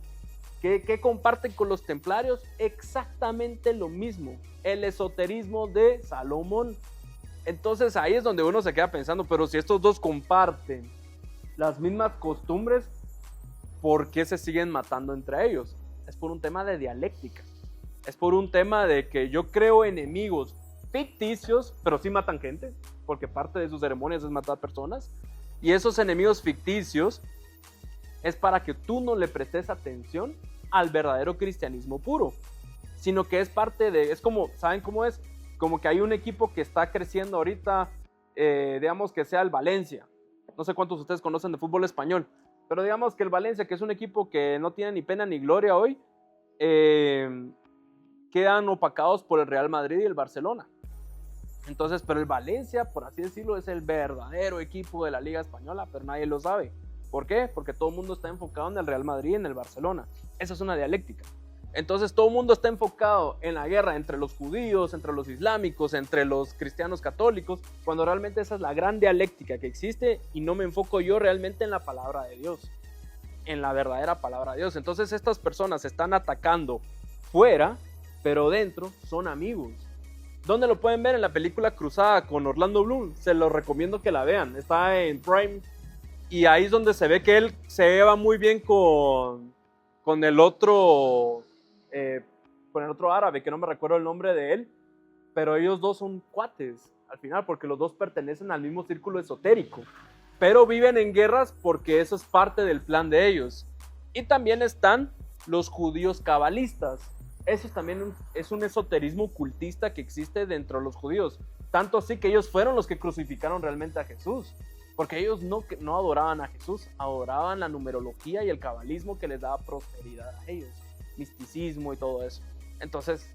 Speaker 1: ¿Qué comparten con los templarios? Exactamente lo mismo, el esoterismo de Salomón. Entonces ahí es donde uno se queda pensando, pero si estos dos comparten las mismas costumbres, ¿por qué se siguen matando entre ellos? Es por un tema de dialéctica, es por un tema de que yo creo enemigos ficticios, pero sí matan gente, porque parte de sus ceremonias es matar personas, y esos enemigos ficticios es para que tú no le prestes atención al verdadero cristianismo puro, sino que es parte de, es como, ¿saben cómo es? Como que hay un equipo que está creciendo ahorita, digamos que sea el Valencia. No sé cuántos de ustedes conocen de fútbol español, pero digamos que el Valencia, que es un equipo que no tiene ni pena ni gloria hoy, quedan opacados por el Real Madrid y el Barcelona. Entonces, pero el Valencia, por así decirlo, es el verdadero equipo de la Liga Española, pero nadie lo sabe. ¿Por qué? Porque todo el mundo está enfocado en el Real Madrid y en el Barcelona. Esa es una dialéctica. Entonces todo el mundo está enfocado en la guerra entre los judíos, entre los islámicos, entre los cristianos católicos, cuando realmente esa es la gran dialéctica que existe, y no me enfoco yo realmente en la palabra de Dios, en la verdadera palabra de Dios. Entonces estas personas se están atacando fuera, pero dentro son amigos. ¿Dónde lo pueden ver? En la película Cruzada con Orlando Bloom. Se los recomiendo que la vean. Está en Prime. Y ahí es donde se ve que él se lleva muy bien con el otro árabe, que no me recuerdo el nombre de él, pero ellos dos son cuates al final, porque los dos pertenecen al mismo círculo esotérico, pero viven en guerras porque eso es parte del plan de ellos. Y también están los judíos cabalistas. Eso también es un esoterismo ocultista que existe dentro de los judíos, tanto así que ellos fueron los que crucificaron realmente a Jesús. Porque ellos no adoraban a Jesús, adoraban la numerología y el cabalismo que les daba prosperidad a ellos, misticismo y todo eso. Entonces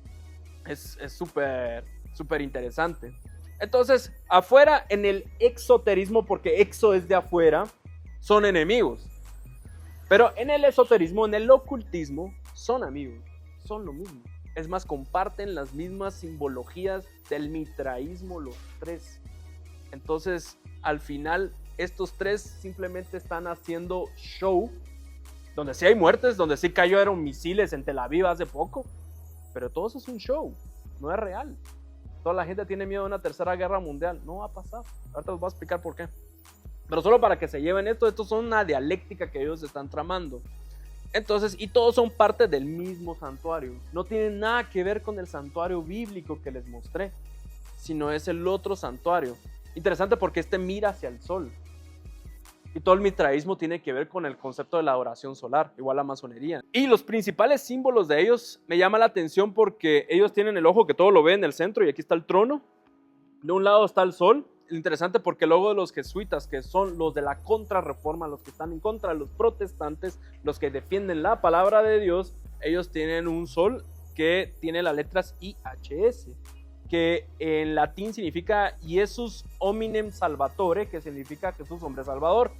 Speaker 1: es súper interesante. Entonces, afuera, en el exoterismo, porque exo es de afuera, son enemigos. Pero en el esoterismo, en el ocultismo, son amigos, son lo mismo. Es más, comparten las mismas simbologías del mitraísmo los tres. Entonces, al final, estos tres simplemente están haciendo show, donde sí hay muertes, donde sí cayeron misiles en Tel Aviv hace poco, pero todo eso es un show, no es real. Toda la gente tiene miedo de una tercera guerra mundial, no va a pasar. Ahorita les voy a explicar por qué. Pero solo para que se lleven esto son una dialéctica que ellos están tramando. Entonces, y todos son parte del mismo santuario. No tienen nada que ver con el santuario bíblico que les mostré, sino es el otro santuario. Interesante porque este mira hacia el sol. Y todo el mitraísmo tiene que ver con el concepto de la adoración solar, igual la masonería. Y los principales símbolos de ellos me llama la atención porque ellos tienen el ojo que todo lo ve en el centro y aquí está el trono. De un lado está el sol. Interesante porque el logo de los jesuitas, que son los de la contrarreforma, los que están en contra de los protestantes, los que defienden la palabra de Dios, ellos tienen un sol que tiene las letras IHS, que en latín significa Iesus hominem salvatore, que significa Jesús hombre salvador.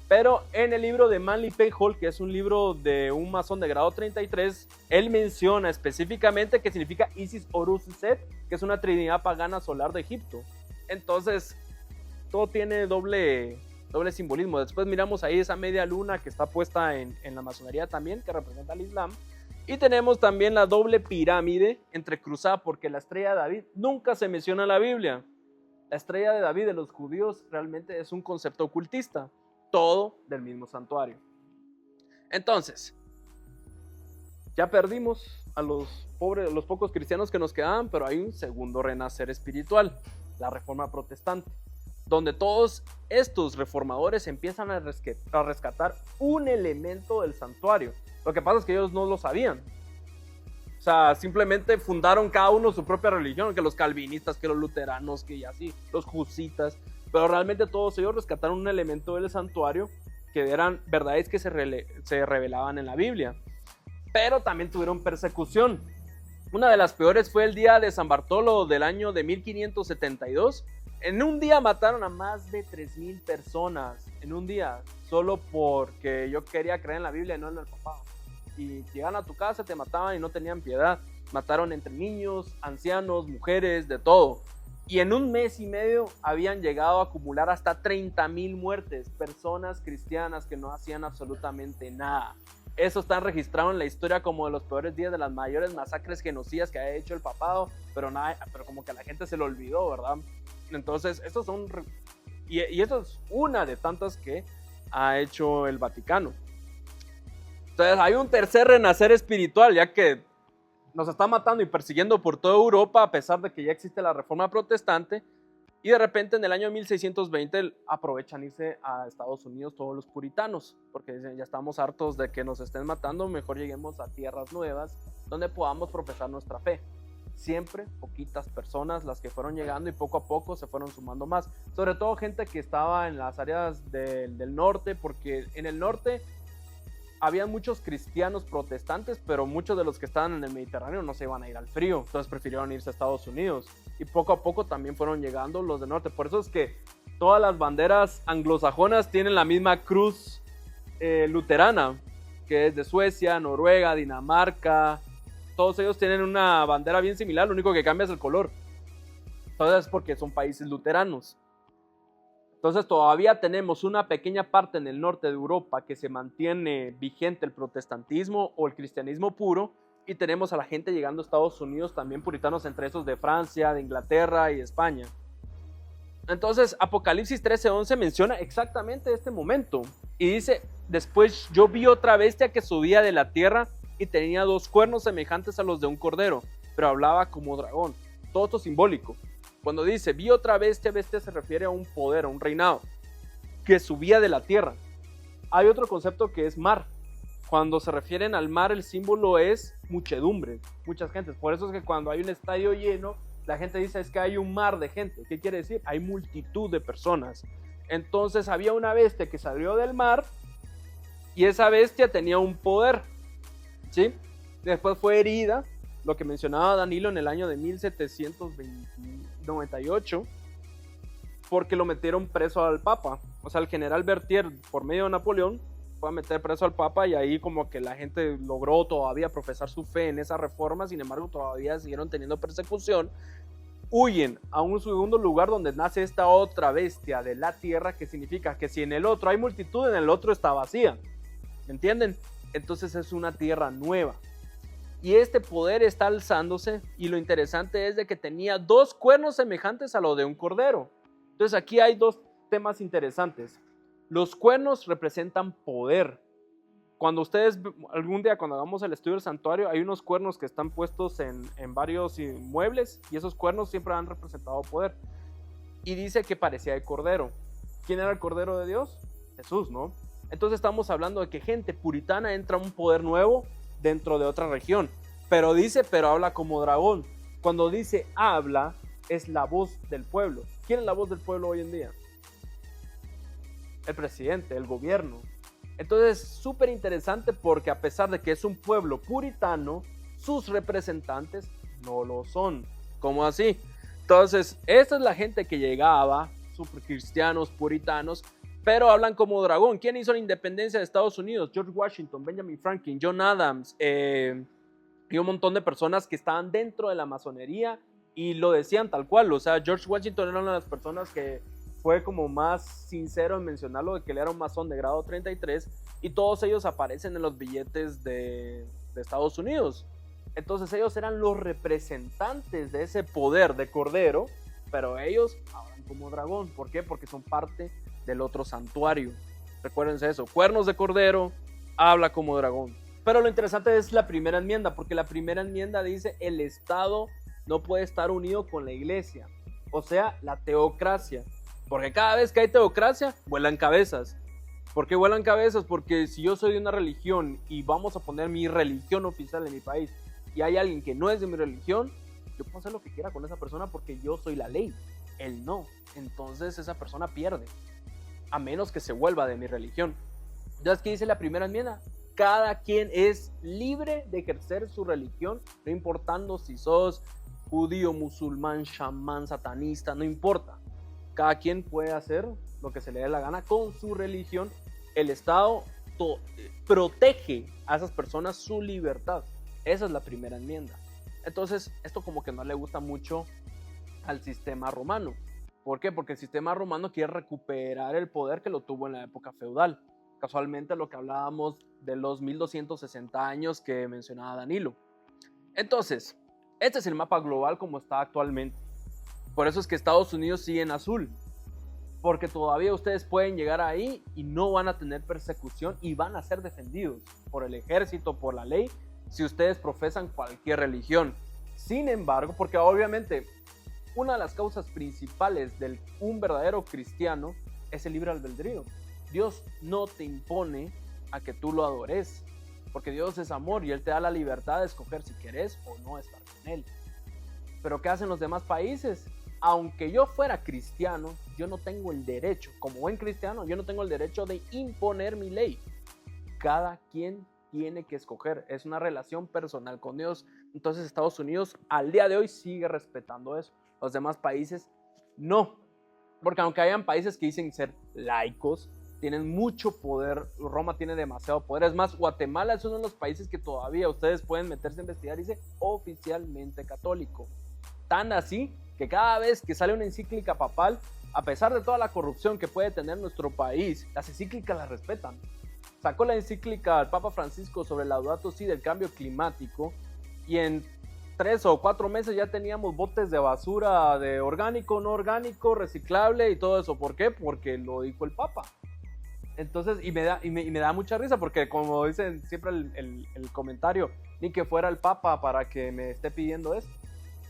Speaker 1: Pero en el libro de Manly P. Hall, que es un libro de un masón de grado 33, él menciona específicamente que significa Isis Horus Set, que es una trinidad pagana solar de Egipto. Entonces, todo tiene doble simbolismo. Después miramos ahí esa media luna que está puesta en la masonería también, que representa al Islam. Y tenemos también la doble pirámide entrecruzada, porque la estrella de David nunca se menciona en la Biblia. La estrella de David de los judíos realmente es un concepto ocultista, todo del mismo santuario. Entonces, ya perdimos a los pocos cristianos que nos quedaban, pero hay un segundo renacer espiritual, la Reforma Protestante, donde todos estos reformadores empiezan a rescatar un elemento del santuario. Lo que pasa es que ellos no lo sabían. O sea, simplemente fundaron cada uno su propia religión, que los calvinistas, que los luteranos, que así, los husitas. Pero realmente todos ellos rescataron un elemento del santuario que eran verdades que se revelaban en la Biblia. Pero también tuvieron persecución. Una de las peores fue el día de San Bartolo del año de 1572. En un día mataron a más de 3,000 personas. En un día, solo porque yo quería creer en la Biblia y no en el papá. Y llegaban a tu casa, te mataban y no tenían piedad. Mataron entre niños, ancianos, mujeres, de todo. Y en un mes y medio habían llegado a acumular hasta 30,000 muertes. Personas cristianas que no hacían absolutamente nada. Eso está registrado en la historia como de los peores días, de las mayores masacres genocidas que ha hecho el papado. Pero como que a la gente se lo olvidó, ¿verdad? Entonces, estos son... Y eso es una de tantas que ha hecho el Vaticano. Entonces hay un tercer renacer espiritual, ya que nos está matando y persiguiendo por toda Europa, a pesar de que ya existe la Reforma Protestante, y de repente en el año 1620 aprovechan irse a Estados Unidos todos los puritanos, porque dicen, ya estamos hartos de que nos estén matando, mejor lleguemos a tierras nuevas, donde podamos profesar nuestra fe. Siempre poquitas personas las que fueron llegando y poco a poco se fueron sumando más, sobre todo gente que estaba en las áreas del norte, porque en el norte había muchos cristianos protestantes, pero muchos de los que estaban en el Mediterráneo no se iban a ir al frío, entonces prefirieron irse a Estados Unidos. Y poco a poco también fueron llegando los del norte. Por eso es que todas las banderas anglosajonas tienen la misma cruz luterana, que es de Suecia, Noruega, Dinamarca. Todos ellos tienen una bandera bien similar, lo único que cambia es el color. Entonces es porque son países luteranos. Entonces todavía tenemos una pequeña parte en el norte de Europa que se mantiene vigente el protestantismo o el cristianismo puro, y tenemos a la gente llegando a Estados Unidos también puritanos, entre esos de Francia, de Inglaterra y España. Entonces Apocalipsis 13:11 menciona exactamente este momento y dice: después yo vi otra bestia que subía de la tierra y tenía 2 cuernos semejantes a los de un cordero, pero hablaba como dragón. Todo esto simbólico. Cuando dice vi otra bestia se refiere a un poder, a un reinado que subía de la tierra. Hay otro concepto que es mar. Cuando se refieren al mar, el símbolo es muchedumbre, muchas gentes. Por eso es que cuando hay un estadio lleno, la gente dice es que hay un mar de gente. ¿Qué quiere decir? Hay multitud de personas. Entonces había una bestia que salió del mar y esa bestia tenía un poder, ¿sí? Después fue herida, lo que mencionaba Danilo, en el año de 1798, porque lo metieron preso al Papa. O sea, el general Berthier, por medio de Napoleón, fue a meter preso al Papa y ahí como que la gente logró todavía profesar su fe en esa reforma. Sin embargo, todavía siguieron teniendo persecución. Huyen a un segundo lugar donde nace esta otra bestia de la tierra, que significa que si en el otro hay multitud, en el otro está vacía. ¿Me entienden? Entonces es una tierra nueva. Y este poder está alzándose, y lo interesante es de que tenía 2 cuernos semejantes a lo de un cordero. Entonces aquí hay 2 temas interesantes. Los cuernos representan poder. Cuando ustedes, algún día cuando hagamos el estudio del santuario, hay unos cuernos que están puestos en varios muebles, y esos cuernos siempre han representado poder. Y dice que parecía de cordero. ¿Quién era el cordero de Dios? Jesús, ¿no? Entonces estamos hablando de que gente puritana entra a un poder nuevo dentro de otra región. Pero dice, pero habla como dragón. Cuando dice habla, es la voz del pueblo. ¿Quién es la voz del pueblo hoy en día? El presidente, el gobierno. Entonces es súper interesante porque a pesar de que es un pueblo puritano, sus representantes no lo son. ¿Cómo así? Entonces, esta es la gente que llegaba, súper cristianos, puritanos, pero hablan como dragón. ¿Quién hizo la independencia de Estados Unidos? George Washington, Benjamin Franklin, John Adams, y un montón de personas que estaban dentro de la masonería y lo decían tal cual. O sea, George Washington era una de las personas que fue como más sincero en mencionarlo, de que él era un masón de grado 33, y todos ellos aparecen en los billetes de Estados Unidos. Entonces ellos eran los representantes de ese poder de cordero, pero ellos hablan como dragón. ¿Por qué? Porque son parte del otro santuario. Recuérdense eso, cuernos de cordero, habla como dragón. Pero lo interesante es la primera enmienda, porque la primera enmienda dice el Estado no puede estar unido con la iglesia, o sea, la teocracia. Porque cada vez que hay teocracia, vuelan cabezas. ¿Por qué vuelan cabezas? Porque si yo soy de una religión y vamos a poner mi religión oficial en mi país y hay alguien que no es de mi religión, yo puedo hacer lo que quiera con esa persona porque yo soy la ley, él no. Entonces esa persona pierde, a menos que se vuelva de mi religión. Entonces, ¿qué dice la primera enmienda? Cada quien es libre de ejercer su religión, no importando si sos judío, musulmán, chamán, satanista, no importa. Cada quien puede hacer lo que se le dé la gana con su religión. El Estado protege a esas personas su libertad. Esa es la primera enmienda. Entonces, esto como que no le gusta mucho al sistema romano. ¿Por qué? Porque el sistema romano quiere recuperar el poder que lo tuvo en la época feudal. Casualmente lo que hablábamos de los 1260 años que mencionaba Danilo. Entonces, este es el mapa global como está actualmente. Por eso es que Estados Unidos sigue en azul, porque todavía ustedes pueden llegar ahí y no van a tener persecución y van a ser defendidos por el ejército, por la ley, si ustedes profesan cualquier religión. Sin embargo, porque obviamente una de las causas principales de un verdadero cristiano es el libre albedrío. Dios no te impone a que tú lo adores, porque Dios es amor y Él te da la libertad de escoger si querés o no estar con Él. Pero ¿qué hacen los demás países? Aunque yo fuera cristiano, yo no tengo el derecho, como buen cristiano, yo no tengo el derecho de imponer mi ley. Cada quien tiene que escoger, es una relación personal con Dios. Entonces Estados Unidos al día de hoy sigue respetando eso. Los demás países no, porque aunque hayan países que dicen ser laicos, tienen mucho poder. Roma tiene demasiado poder. Es más, Guatemala es uno de los países que todavía ustedes pueden meterse a investigar, dice oficialmente católico. Tan así que cada vez que sale una encíclica papal, a pesar de toda la corrupción que puede tener nuestro país, las encíclicas las respetan. Sacó la encíclica al Papa Francisco sobre Laudato Si del cambio climático y en 3 o 4 meses ya teníamos botes de basura de orgánico, no orgánico, reciclable y todo eso. ¿Por qué? Porque lo dijo el Papa. Entonces, y me da mucha risa porque como dicen siempre el comentario, ni que fuera el Papa para que me esté pidiendo esto.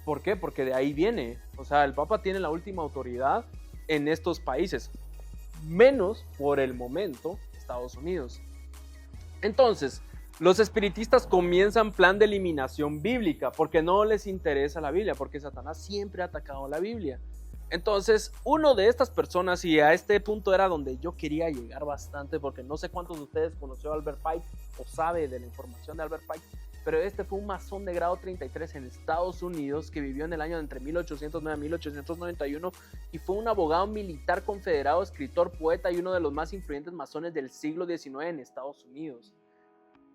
Speaker 1: ¿Por qué? Porque de ahí viene. O sea, el Papa tiene la última autoridad en estos países, menos por el momento Estados Unidos. Entonces, los espiritistas comienzan plan de eliminación bíblica porque no les interesa la Biblia, porque Satanás siempre ha atacado la Biblia. Entonces, uno de estas personas, y a este punto era donde yo quería llegar bastante, porque no sé cuántos de ustedes conoció a Albert Pike o sabe de la información de Albert Pike, pero este fue un masón de grado 33 en Estados Unidos que vivió en el año entre 1809 a 1891 y fue un abogado militar confederado, escritor, poeta y uno de los más influyentes masones del siglo XIX en Estados Unidos.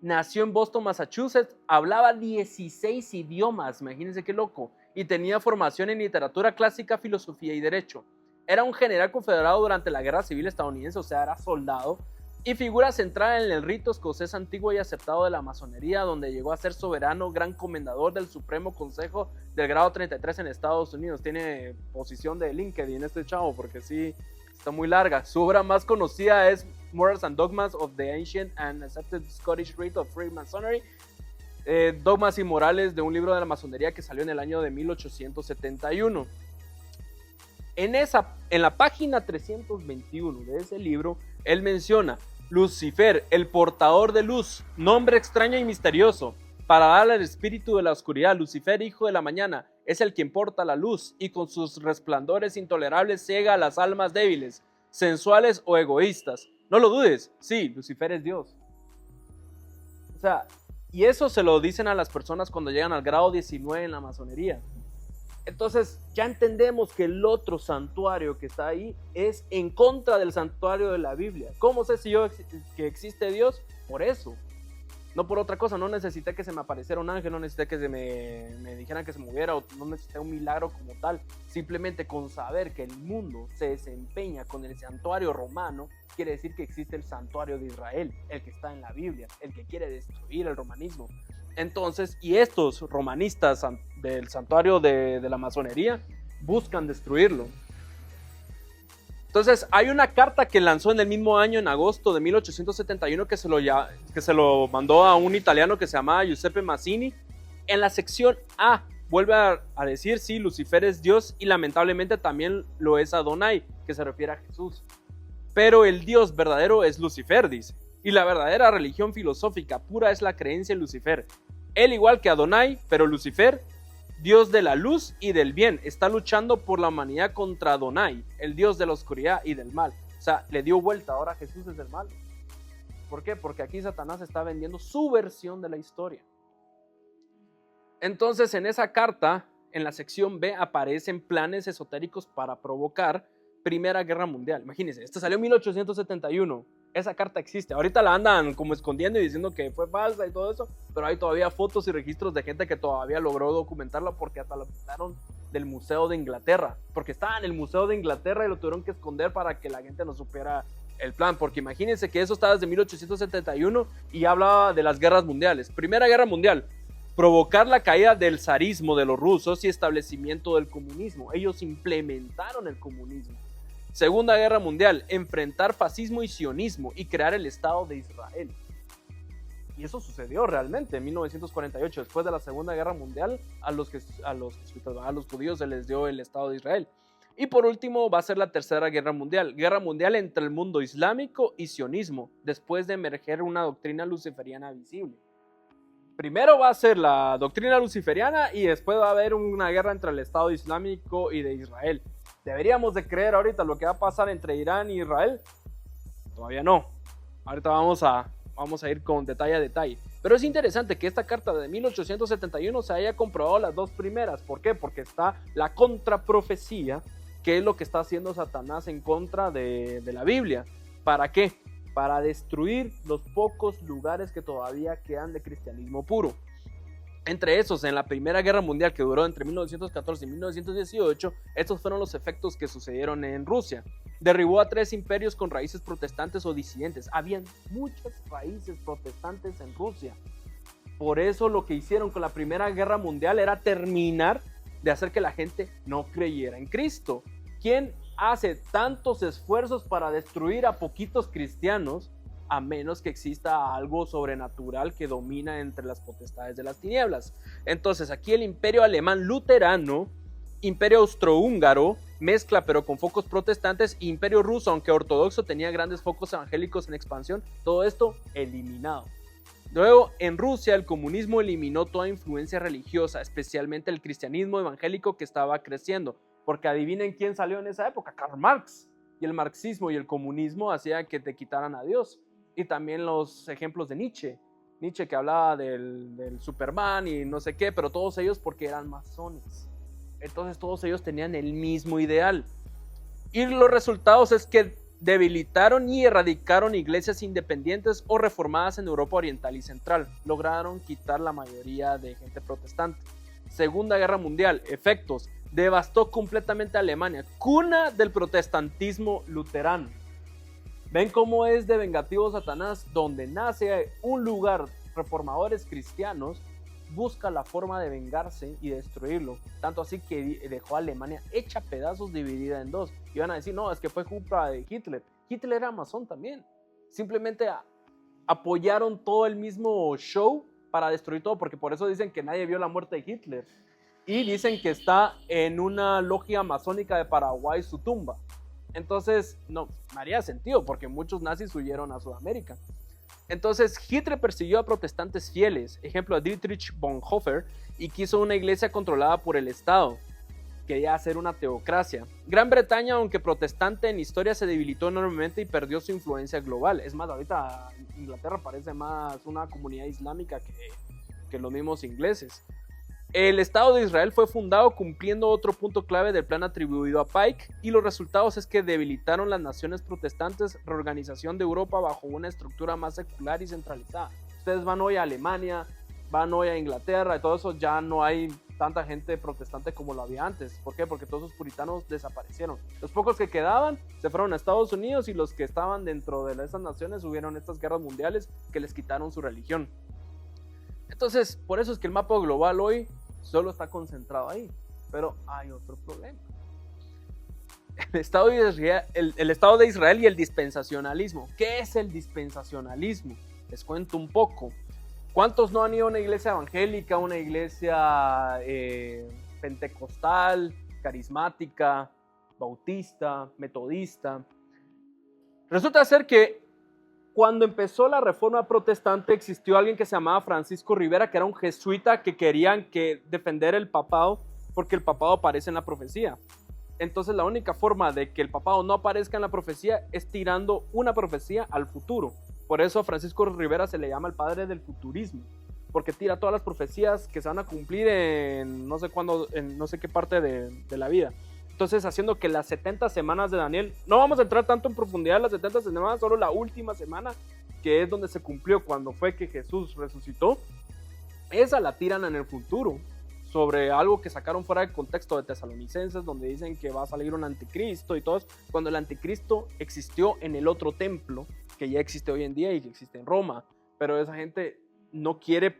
Speaker 1: Nació en Boston, Massachusetts, hablaba 16 idiomas, imagínense qué loco, y tenía formación en literatura clásica, filosofía y derecho. Era un general confederado durante la Guerra Civil estadounidense, o sea, era soldado, y figura central en el rito escocés antiguo y aceptado de la masonería, donde llegó a ser soberano, gran comendador del Supremo Consejo del grado 33 en Estados Unidos. Tiene posición de LinkedIn este chavo, porque sí, está muy larga. Su obra más conocida es Morals and Dogmas of the Ancient and Accepted Scottish Rite of Freemasonry, Dogmas y Morales, de un libro de la masonería que salió en el año de 1871. En la página 321 de ese libro, él menciona: Lucifer, el portador de luz, nombre extraño y misterioso, para darle al espíritu de la oscuridad. Lucifer, hijo de la mañana, es el quien porta la luz y con sus resplandores intolerables ciega a las almas débiles, sensuales o egoístas. No lo dudes, sí, Lucifer es Dios. O sea, y eso se lo dicen a las personas cuando llegan al grado 19 en la masonería. Entonces ya entendemos que el otro santuario que está ahí es en contra del santuario de la Biblia. ¿Cómo sé si yo que existe Dios? Por eso, no por otra cosa. No necesité que se me apareciera un ángel, no necesité que se me dijeran que se moviera, o no necesité un milagro como tal. Simplemente con saber que el mundo se desempeña con el santuario romano, quiere decir que existe el santuario de Israel, el que está en la Biblia, el que quiere destruir el romanismo. Entonces, y estos romanistas del santuario de la masonería buscan destruirlo. Entonces, hay una carta que lanzó en el mismo año, en agosto de 1871, que se lo mandó a un italiano que se llamaba Giuseppe Mazzini. En la sección A vuelve a decir, sí, Lucifer es Dios y lamentablemente también lo es Adonai, que se refiere a Jesús. Pero el Dios verdadero es Lucifer, dice. Y la verdadera religión filosófica pura es la creencia en Lucifer. Él, igual que Adonai, pero Lucifer, Dios de la luz y del bien, está luchando por la humanidad contra Adonai, el Dios de la oscuridad y del mal. O sea, le dio vuelta, ahora Jesús es el mal. ¿Por qué? Porque aquí Satanás está vendiendo su versión de la historia. Entonces, en esa carta, en la sección B, aparecen planes esotéricos para provocar Primera Guerra Mundial. Imagínense, esto salió en 1871. Esa carta existe. Ahorita la andan como escondiendo y diciendo que fue falsa y todo eso, pero hay todavía fotos y registros de gente que todavía logró documentarla, porque hasta la quitaron del Museo de Inglaterra, porque estaba en el Museo de Inglaterra y lo tuvieron que esconder para que la gente no supiera el plan, porque imagínense que eso estaba desde 1871 y hablaba de las guerras mundiales. Primera Guerra Mundial: provocar la caída del zarismo de los rusos y establecimiento del comunismo. Ellos implementaron el comunismo. Segunda Guerra Mundial: enfrentar fascismo y sionismo y crear el Estado de Israel. Y eso sucedió realmente en 1948. Después de la Segunda Guerra Mundial, a los judíos se les dio el Estado de Israel. Y por último va a ser la Tercera Guerra Mundial entre el mundo islámico y sionismo, después de emerger una doctrina luciferiana visible. Primero va a ser la doctrina luciferiana y después va a haber una guerra entre el Estado Islámico y de Israel. ¿Deberíamos de creer ahorita lo que va a pasar entre Irán y Israel? Todavía no. Ahorita vamos a ir con detalle a detalle. Pero es interesante que esta carta de 1871 se haya comprobado las dos primeras. ¿Por qué? Porque está la contraprofecía, que es lo que está haciendo Satanás en contra de la Biblia. ¿Para qué? Para destruir los pocos lugares que todavía quedan de cristianismo puro. Entre esos, en la Primera Guerra Mundial, que duró entre 1914 y 1918, estos fueron los efectos que sucedieron en Rusia. Derribó a 3 imperios con raíces protestantes o disidentes. Habían muchas raíces protestantes en Rusia. Por eso lo que hicieron con la Primera Guerra Mundial era terminar de hacer que la gente no creyera en Cristo. ¿Quién hace tantos esfuerzos para destruir a poquitos cristianos, a menos que exista algo sobrenatural que domina entre las potestades de las tinieblas? Entonces aquí el imperio alemán luterano, imperio austrohúngaro, mezcla pero con focos protestantes, e imperio ruso, aunque ortodoxo, tenía grandes focos evangélicos en expansión, todo esto eliminado. Luego, en Rusia, el comunismo eliminó toda influencia religiosa, especialmente el cristianismo evangélico que estaba creciendo. porque adivinen quién salió en esa época, Karl Marx. Y el marxismo y el comunismo hacían que te quitaran a Dios. Y también los ejemplos de Nietzsche. Nietzsche que hablaba del Superman y no sé qué, pero todos ellos porque eran masones. Entonces todos ellos tenían el mismo ideal. Y los resultados es que debilitaron y erradicaron iglesias independientes o reformadas en Europa Oriental y Central. Lograron quitar la mayoría de gente protestante. Segunda Guerra Mundial, efectos. Devastó completamente a Alemania, cuna del protestantismo luterano. ¿Ven cómo es de vengativo Satanás? Donde nace un lugar, reformadores cristianos, busca la forma de vengarse y destruirlo. Tanto así que dejó a Alemania hecha pedazos, dividida en dos. Y van a decir, no, es que fue culpa de Hitler. Hitler era masón también. Simplemente apoyaron todo el mismo show para destruir todo, porque por eso dicen que nadie vio la muerte de Hitler. Y dicen que está en una logia masónica de Paraguay su tumba. Entonces, no, me haría sentido, porque muchos nazis huyeron a Sudamérica. Entonces, Hitler persiguió a protestantes fieles, ejemplo a Dietrich Bonhoeffer, y quiso una iglesia controlada por el Estado. Quería hacer una teocracia. Gran Bretaña, aunque protestante en historia, se debilitó enormemente y perdió su influencia global. Es más, ahorita Inglaterra parece más una comunidad islámica que los mismos ingleses. El Estado de Israel fue fundado cumpliendo otro punto clave del plan atribuido a Pike, y los resultados es que debilitaron las naciones protestantes, reorganización de Europa bajo una estructura más secular y centralizada. Ustedes van hoy a Alemania, van hoy a Inglaterra, y todo eso ya no hay tanta gente protestante como lo había antes. ¿Por qué? Porque todos esos puritanos desaparecieron. Los pocos que quedaban se fueron a Estados Unidos, y los que estaban dentro de esas naciones hubieron estas guerras mundiales que les quitaron su religión. Entonces, por eso es que el mapa global hoy solo está concentrado ahí. Pero hay otro problema. El Estado de Israel y el dispensacionalismo. ¿Qué es el dispensacionalismo? Les cuento un poco. ¿Cuántos no han ido a una iglesia evangélica, una iglesia pentecostal, carismática, bautista, metodista? Resulta ser que cuando empezó la reforma protestante existió alguien que se llamaba Francisco Rivera, que era un jesuita que querían defender el papado, porque el papado aparece en la profecía. Entonces la única forma de que el papado no aparezca en la profecía es tirando una profecía al futuro. Por eso a Francisco Rivera se le llama el padre del futurismo, porque tira todas las profecías que se van a cumplir en no sé cuándo, en no sé qué parte de la vida. Entonces, haciendo que las 70 semanas de Daniel, no vamos a entrar tanto en profundidad en las 70 semanas, solo la última semana, que es donde se cumplió cuando fue que Jesús resucitó, esa la tiran en el futuro, sobre algo que sacaron fuera de contexto de Tesalonicenses, donde dicen que va a salir un anticristo y todo eso, cuando el anticristo existió en el otro templo, que ya existe hoy en día y que existe en Roma, pero esa gente no quiere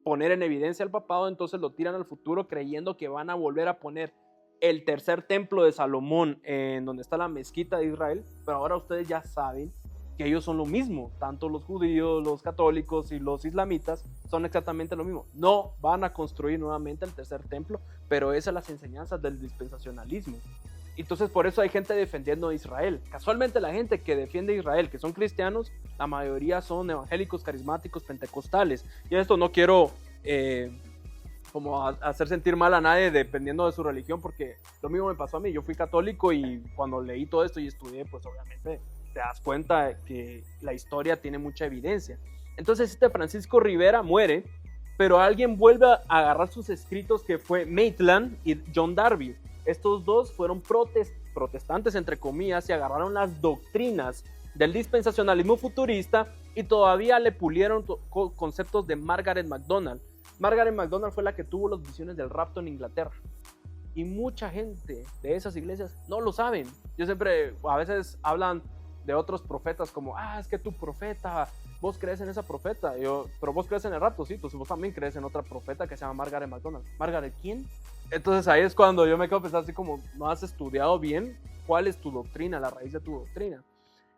Speaker 1: poner en evidencia el papado, entonces lo tiran al futuro creyendo que van a volver a poner el tercer templo de Salomón en donde está la mezquita de Israel, pero ahora ustedes ya saben que ellos son lo mismo, tanto los judíos, los católicos y los islamitas son exactamente lo mismo. No van a construir nuevamente el tercer templo, pero esas son las enseñanzas del dispensacionalismo. Entonces por eso hay gente defendiendo a Israel. Casualmente la gente que defiende a Israel, que son cristianos, la mayoría son evangélicos, carismáticos, pentecostales. Y esto no quiero como hacer sentir mal a nadie dependiendo de su religión, porque lo mismo me pasó a mí. Yo fui católico y cuando leí todo esto y estudié, pues obviamente te das cuenta que la historia tiene mucha evidencia. Entonces este Francisco Rivera muere, pero alguien vuelve a agarrar sus escritos, que fue Maitland y John Darby. Estos dos fueron protestantes, entre comillas, y agarraron las doctrinas del dispensacionalismo futurista y todavía le pulieron conceptos de Margaret MacDonald. Margaret MacDonald fue la que tuvo las visiones del rapto en Inglaterra. Y mucha gente de esas iglesias no lo saben. Yo siempre, a veces hablan de otros profetas como, es que tu profeta, vos crees en esa profeta. Pero vos crees en el rapto, sí, pues vos también crees en otra profeta que se llama Margaret MacDonald. ¿Margaret quién? Entonces ahí es cuando yo me quedo pensando así como, no has estudiado bien cuál es tu doctrina, la raíz de tu doctrina.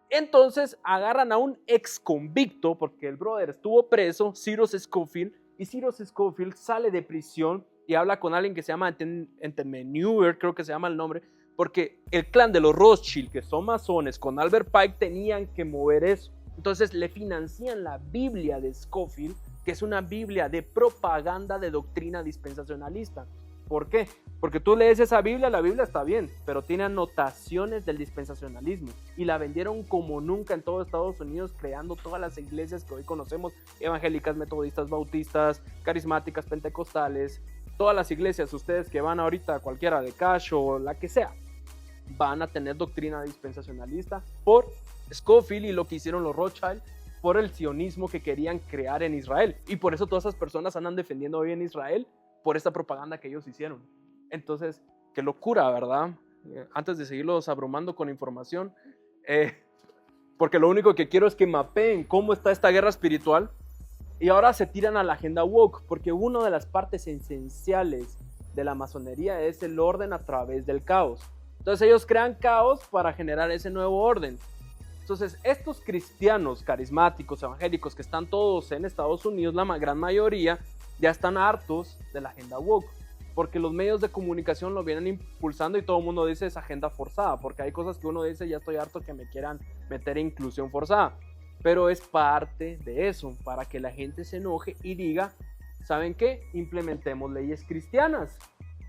Speaker 1: Entonces agarran a un ex convicto, porque el brother estuvo preso, Cyrus Scofield, y Cyrus Scofield sale de prisión y habla con alguien que se llama Entenmenauer, creo que se llama el nombre, porque el clan de los Rothschild, que son masones, con Albert Pike tenían que mover eso. Entonces le financian la Biblia de Scofield, que es una Biblia de propaganda de doctrina dispensacionalista. ¿Por qué? Porque tú lees esa Biblia, la Biblia está bien, pero tiene anotaciones del dispensacionalismo y la vendieron como nunca en todo Estados Unidos, creando todas las iglesias que hoy conocemos, evangélicas, metodistas, bautistas, carismáticas, pentecostales, todas las iglesias, ustedes que van ahorita, cualquiera de Cash o la que sea, van a tener doctrina dispensacionalista por Scofield y lo que hicieron los Rothschild, por el sionismo que querían crear en Israel. Y por eso todas esas personas andan defendiendo hoy en Israel por esta propaganda que ellos hicieron. Entonces, qué locura, ¿verdad? Antes de seguirlos abrumando con información, porque lo único que quiero es que mapeen cómo está esta guerra espiritual y ahora se tiran a la agenda woke, porque una de las partes esenciales de la masonería es el orden a través del caos. Entonces ellos crean caos para generar ese nuevo orden. Entonces estos cristianos carismáticos, evangélicos que están todos en Estados Unidos, la gran mayoría, ya están hartos de la agenda woke, porque los medios de comunicación lo vienen impulsando y todo el mundo dice es agenda forzada, porque hay cosas que uno dice ya estoy harto que me quieran meter inclusión forzada, pero es parte de eso, para que la gente se enoje y diga, ¿saben qué? Implementemos leyes cristianas,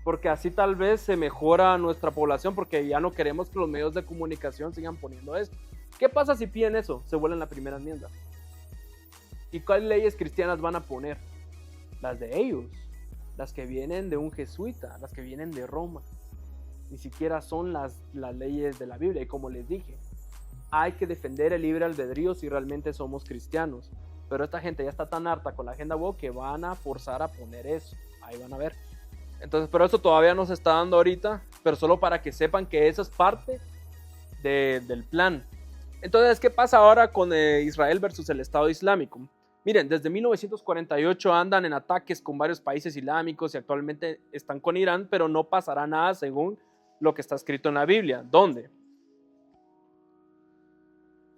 Speaker 1: porque así tal vez se mejora nuestra población, porque ya no queremos que los medios de comunicación sigan poniendo esto. ¿Qué pasa si piden eso? Se vuelven la primera enmienda. ¿Y cuáles leyes cristianas van a poner? Las de ellos, las que vienen de un jesuita, las que vienen de Roma. Ni siquiera son las leyes de la Biblia. Y como les dije, hay que defender el libre albedrío si realmente somos cristianos. Pero esta gente ya está tan harta con la agenda woke que van a forzar a poner eso. Ahí van a ver. Entonces, pero eso todavía no se está dando ahorita, pero solo para que sepan que eso es parte del plan. Entonces, ¿qué pasa ahora con Israel versus el Estado Islámico? Miren, desde 1948 andan en ataques con varios países islámicos y actualmente están con Irán, pero no pasará nada según lo que está escrito en la Biblia. ¿Dónde?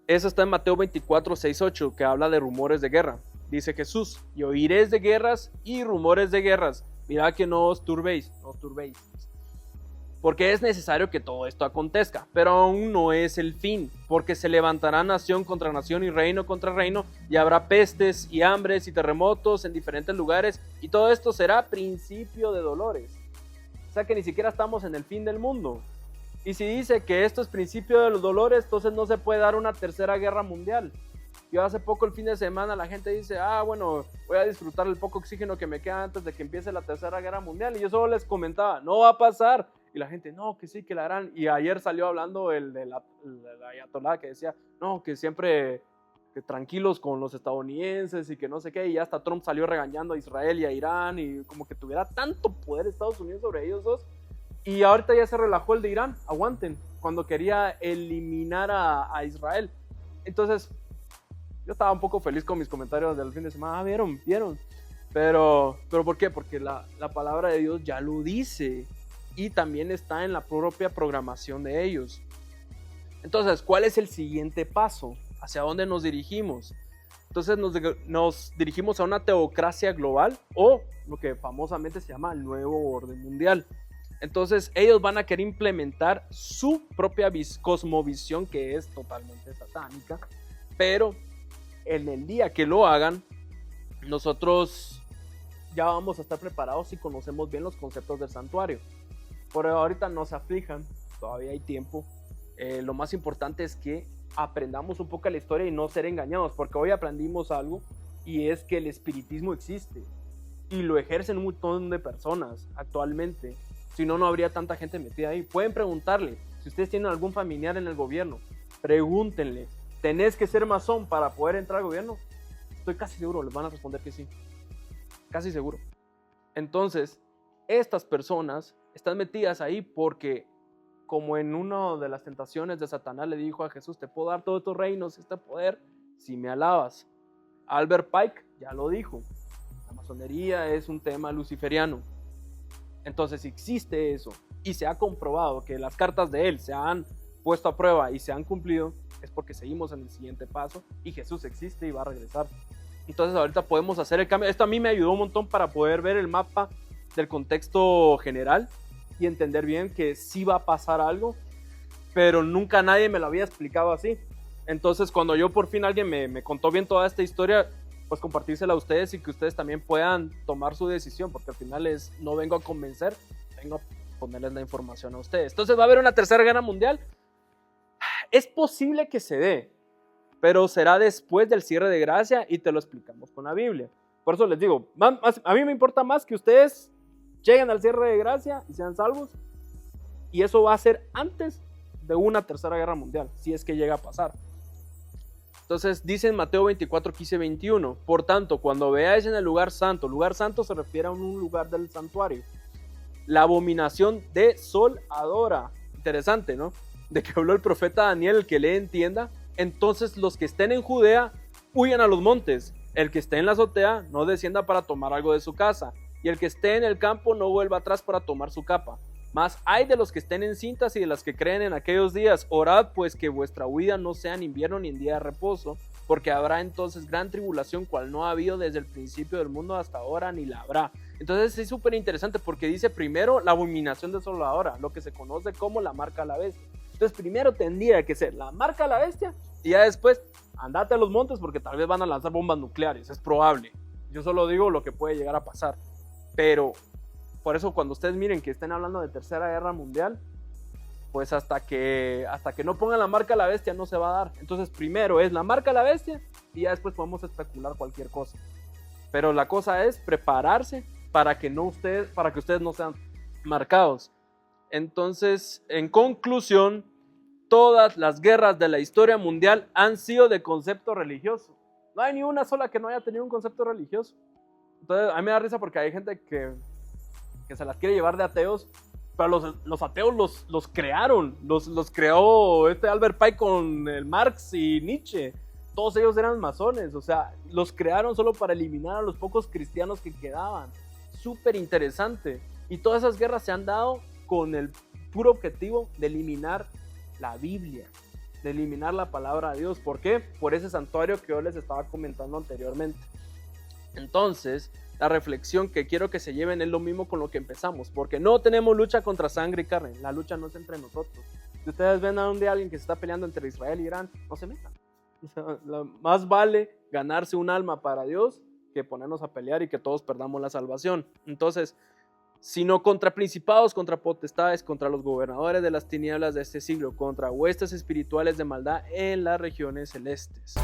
Speaker 1: Eso está en Mateo 24, 6, 8, que habla de rumores de guerra. Dice Jesús, y oiréis de guerras y rumores de guerras. Mirad que no os turbéis, porque es necesario que todo esto acontezca, pero aún no es el fin, porque se levantará nación contra nación y reino contra reino, y habrá pestes y hambres y terremotos en diferentes lugares, y todo esto será principio de dolores. O sea que ni siquiera estamos en el fin del mundo. Y si dice que esto es principio de los dolores, entonces no se puede dar una tercera guerra mundial. Yo hace poco el fin de semana la gente dice, bueno, voy a disfrutar el poco oxígeno que me queda antes de que empiece la tercera guerra mundial. Y yo solo les comentaba, no va a pasar. Y la gente, no, que sí, que la harán. Y ayer salió hablando el ayatolá que decía, no, que siempre que tranquilos con los estadounidenses y que no sé qué. Y hasta Trump salió regañando a Israel y a Irán y como que tuviera tanto poder Estados Unidos sobre ellos dos. Y ahorita ya se relajó el de Irán, aguanten, cuando quería eliminar a Israel. Entonces, yo estaba un poco feliz con mis comentarios del fin de semana. ¿Vieron? Pero ¿por qué? Porque la palabra de Dios ya lo dice. Y también está en la propia programación de ellos. Entonces, ¿cuál es el siguiente paso? ¿Hacia dónde nos dirigimos? Entonces nos dirigimos a una teocracia global o lo que famosamente se llama el nuevo orden mundial. Entonces ellos van a querer implementar su propia cosmovisión, que es totalmente satánica, pero en el día que lo hagan, nosotros ya vamos a estar preparados si conocemos bien los conceptos del santuario. Por ahorita no se aflijan, todavía hay tiempo. Lo más importante es que aprendamos un poco la historia y no ser engañados, porque hoy aprendimos algo y es que el espiritismo existe y lo ejercen un montón de personas actualmente. Si no, no habría tanta gente metida ahí. Pueden preguntarle, si ustedes tienen algún familiar en el gobierno, pregúntenle, ¿tenés que ser masón para poder entrar al gobierno? Estoy casi seguro, les van a responder que sí. Casi seguro. Entonces, estas personas están metidas ahí porque, como en una de las tentaciones de Satanás le dijo a Jesús, te puedo dar todos estos reinos, este poder, si me alabas. Albert Pike ya lo dijo, la masonería es un tema luciferiano. Entonces, si existe eso y se ha comprobado que las cartas de él se han puesto a prueba y se han cumplido, es porque seguimos en el siguiente paso y Jesús existe y va a regresar. Entonces ahorita podemos hacer el cambio. Esto a mí me ayudó un montón para poder ver el mapa del contexto general y entender bien que sí va a pasar algo, pero nunca nadie me lo había explicado así. Entonces cuando yo por fin alguien me contó bien toda esta historia, pues compartírsela a ustedes y que ustedes también puedan tomar su decisión, porque al final no vengo a convencer, vengo a ponerles la información a ustedes. Entonces va a haber una tercera guerra mundial. Es posible que se dé, pero será después del cierre de gracia y te lo explicamos con la Biblia. Por eso les digo, a mí me importa más que ustedes lleguen al cierre de gracia y sean salvos, y eso va a ser antes de una tercera guerra mundial, si es que llega a pasar. Entonces dice en Mateo 24, 15, 21, por tanto, cuando veáis en el lugar santo se refiere a un lugar del santuario, la abominación de sol adora. Interesante, ¿no? De que habló el profeta Daniel, el que le entienda. Entonces los que estén en Judea huyan a los montes, el que esté en la azotea no descienda para tomar algo de su casa, y el que esté en el campo no vuelva atrás para tomar su capa. Mas hay de los que estén en cintas y de las que creen en aquellos días. Orad pues que vuestra huida no sea en invierno ni en día de reposo, porque habrá entonces gran tribulación, cual no ha habido desde el principio del mundo hasta ahora, ni la habrá. Entonces es súper interesante porque dice primero la abominación desoladora, lo que se conoce como la marca de la bestia. Entonces primero tendría que ser la marca de la bestia, y ya después andate a los montes porque tal vez van a lanzar bombas nucleares, es probable. Yo solo digo lo que puede llegar a pasar. Pero por eso cuando ustedes miren que estén hablando de tercera guerra mundial, pues hasta que no pongan la marca de la bestia no se va a dar. Entonces primero es la marca de la bestia y ya después podemos especular cualquier cosa. Pero la cosa es prepararse para que ustedes no sean marcados. Entonces, en conclusión, todas las guerras de la historia mundial han sido de concepto religioso. No hay ni una sola que no haya tenido un concepto religioso. Entonces, a mí me da risa porque hay gente que se las quiere llevar de ateos, pero los ateos los crearon. Los creó Albert Pike con el Marx y Nietzsche. Todos ellos eran masones, o sea, los crearon solo para eliminar a los pocos cristianos que quedaban. Súper interesante. Y todas esas guerras se han dado con el puro objetivo de eliminar la Biblia, de eliminar la palabra de Dios. ¿Por qué? Por ese santuario que yo les estaba comentando anteriormente. Entonces, la reflexión que quiero que se lleven es lo mismo con lo que empezamos, porque no tenemos lucha contra sangre y carne, la lucha no es entre nosotros. Si ustedes ven a alguien que se está peleando entre Israel y Irán, no se metan. O sea, más vale ganarse un alma para Dios que ponernos a pelear y que todos perdamos la salvación. Entonces, sino contra principados, contra potestades, contra los gobernadores de las tinieblas de este siglo, contra huestes espirituales de maldad en las regiones celestes.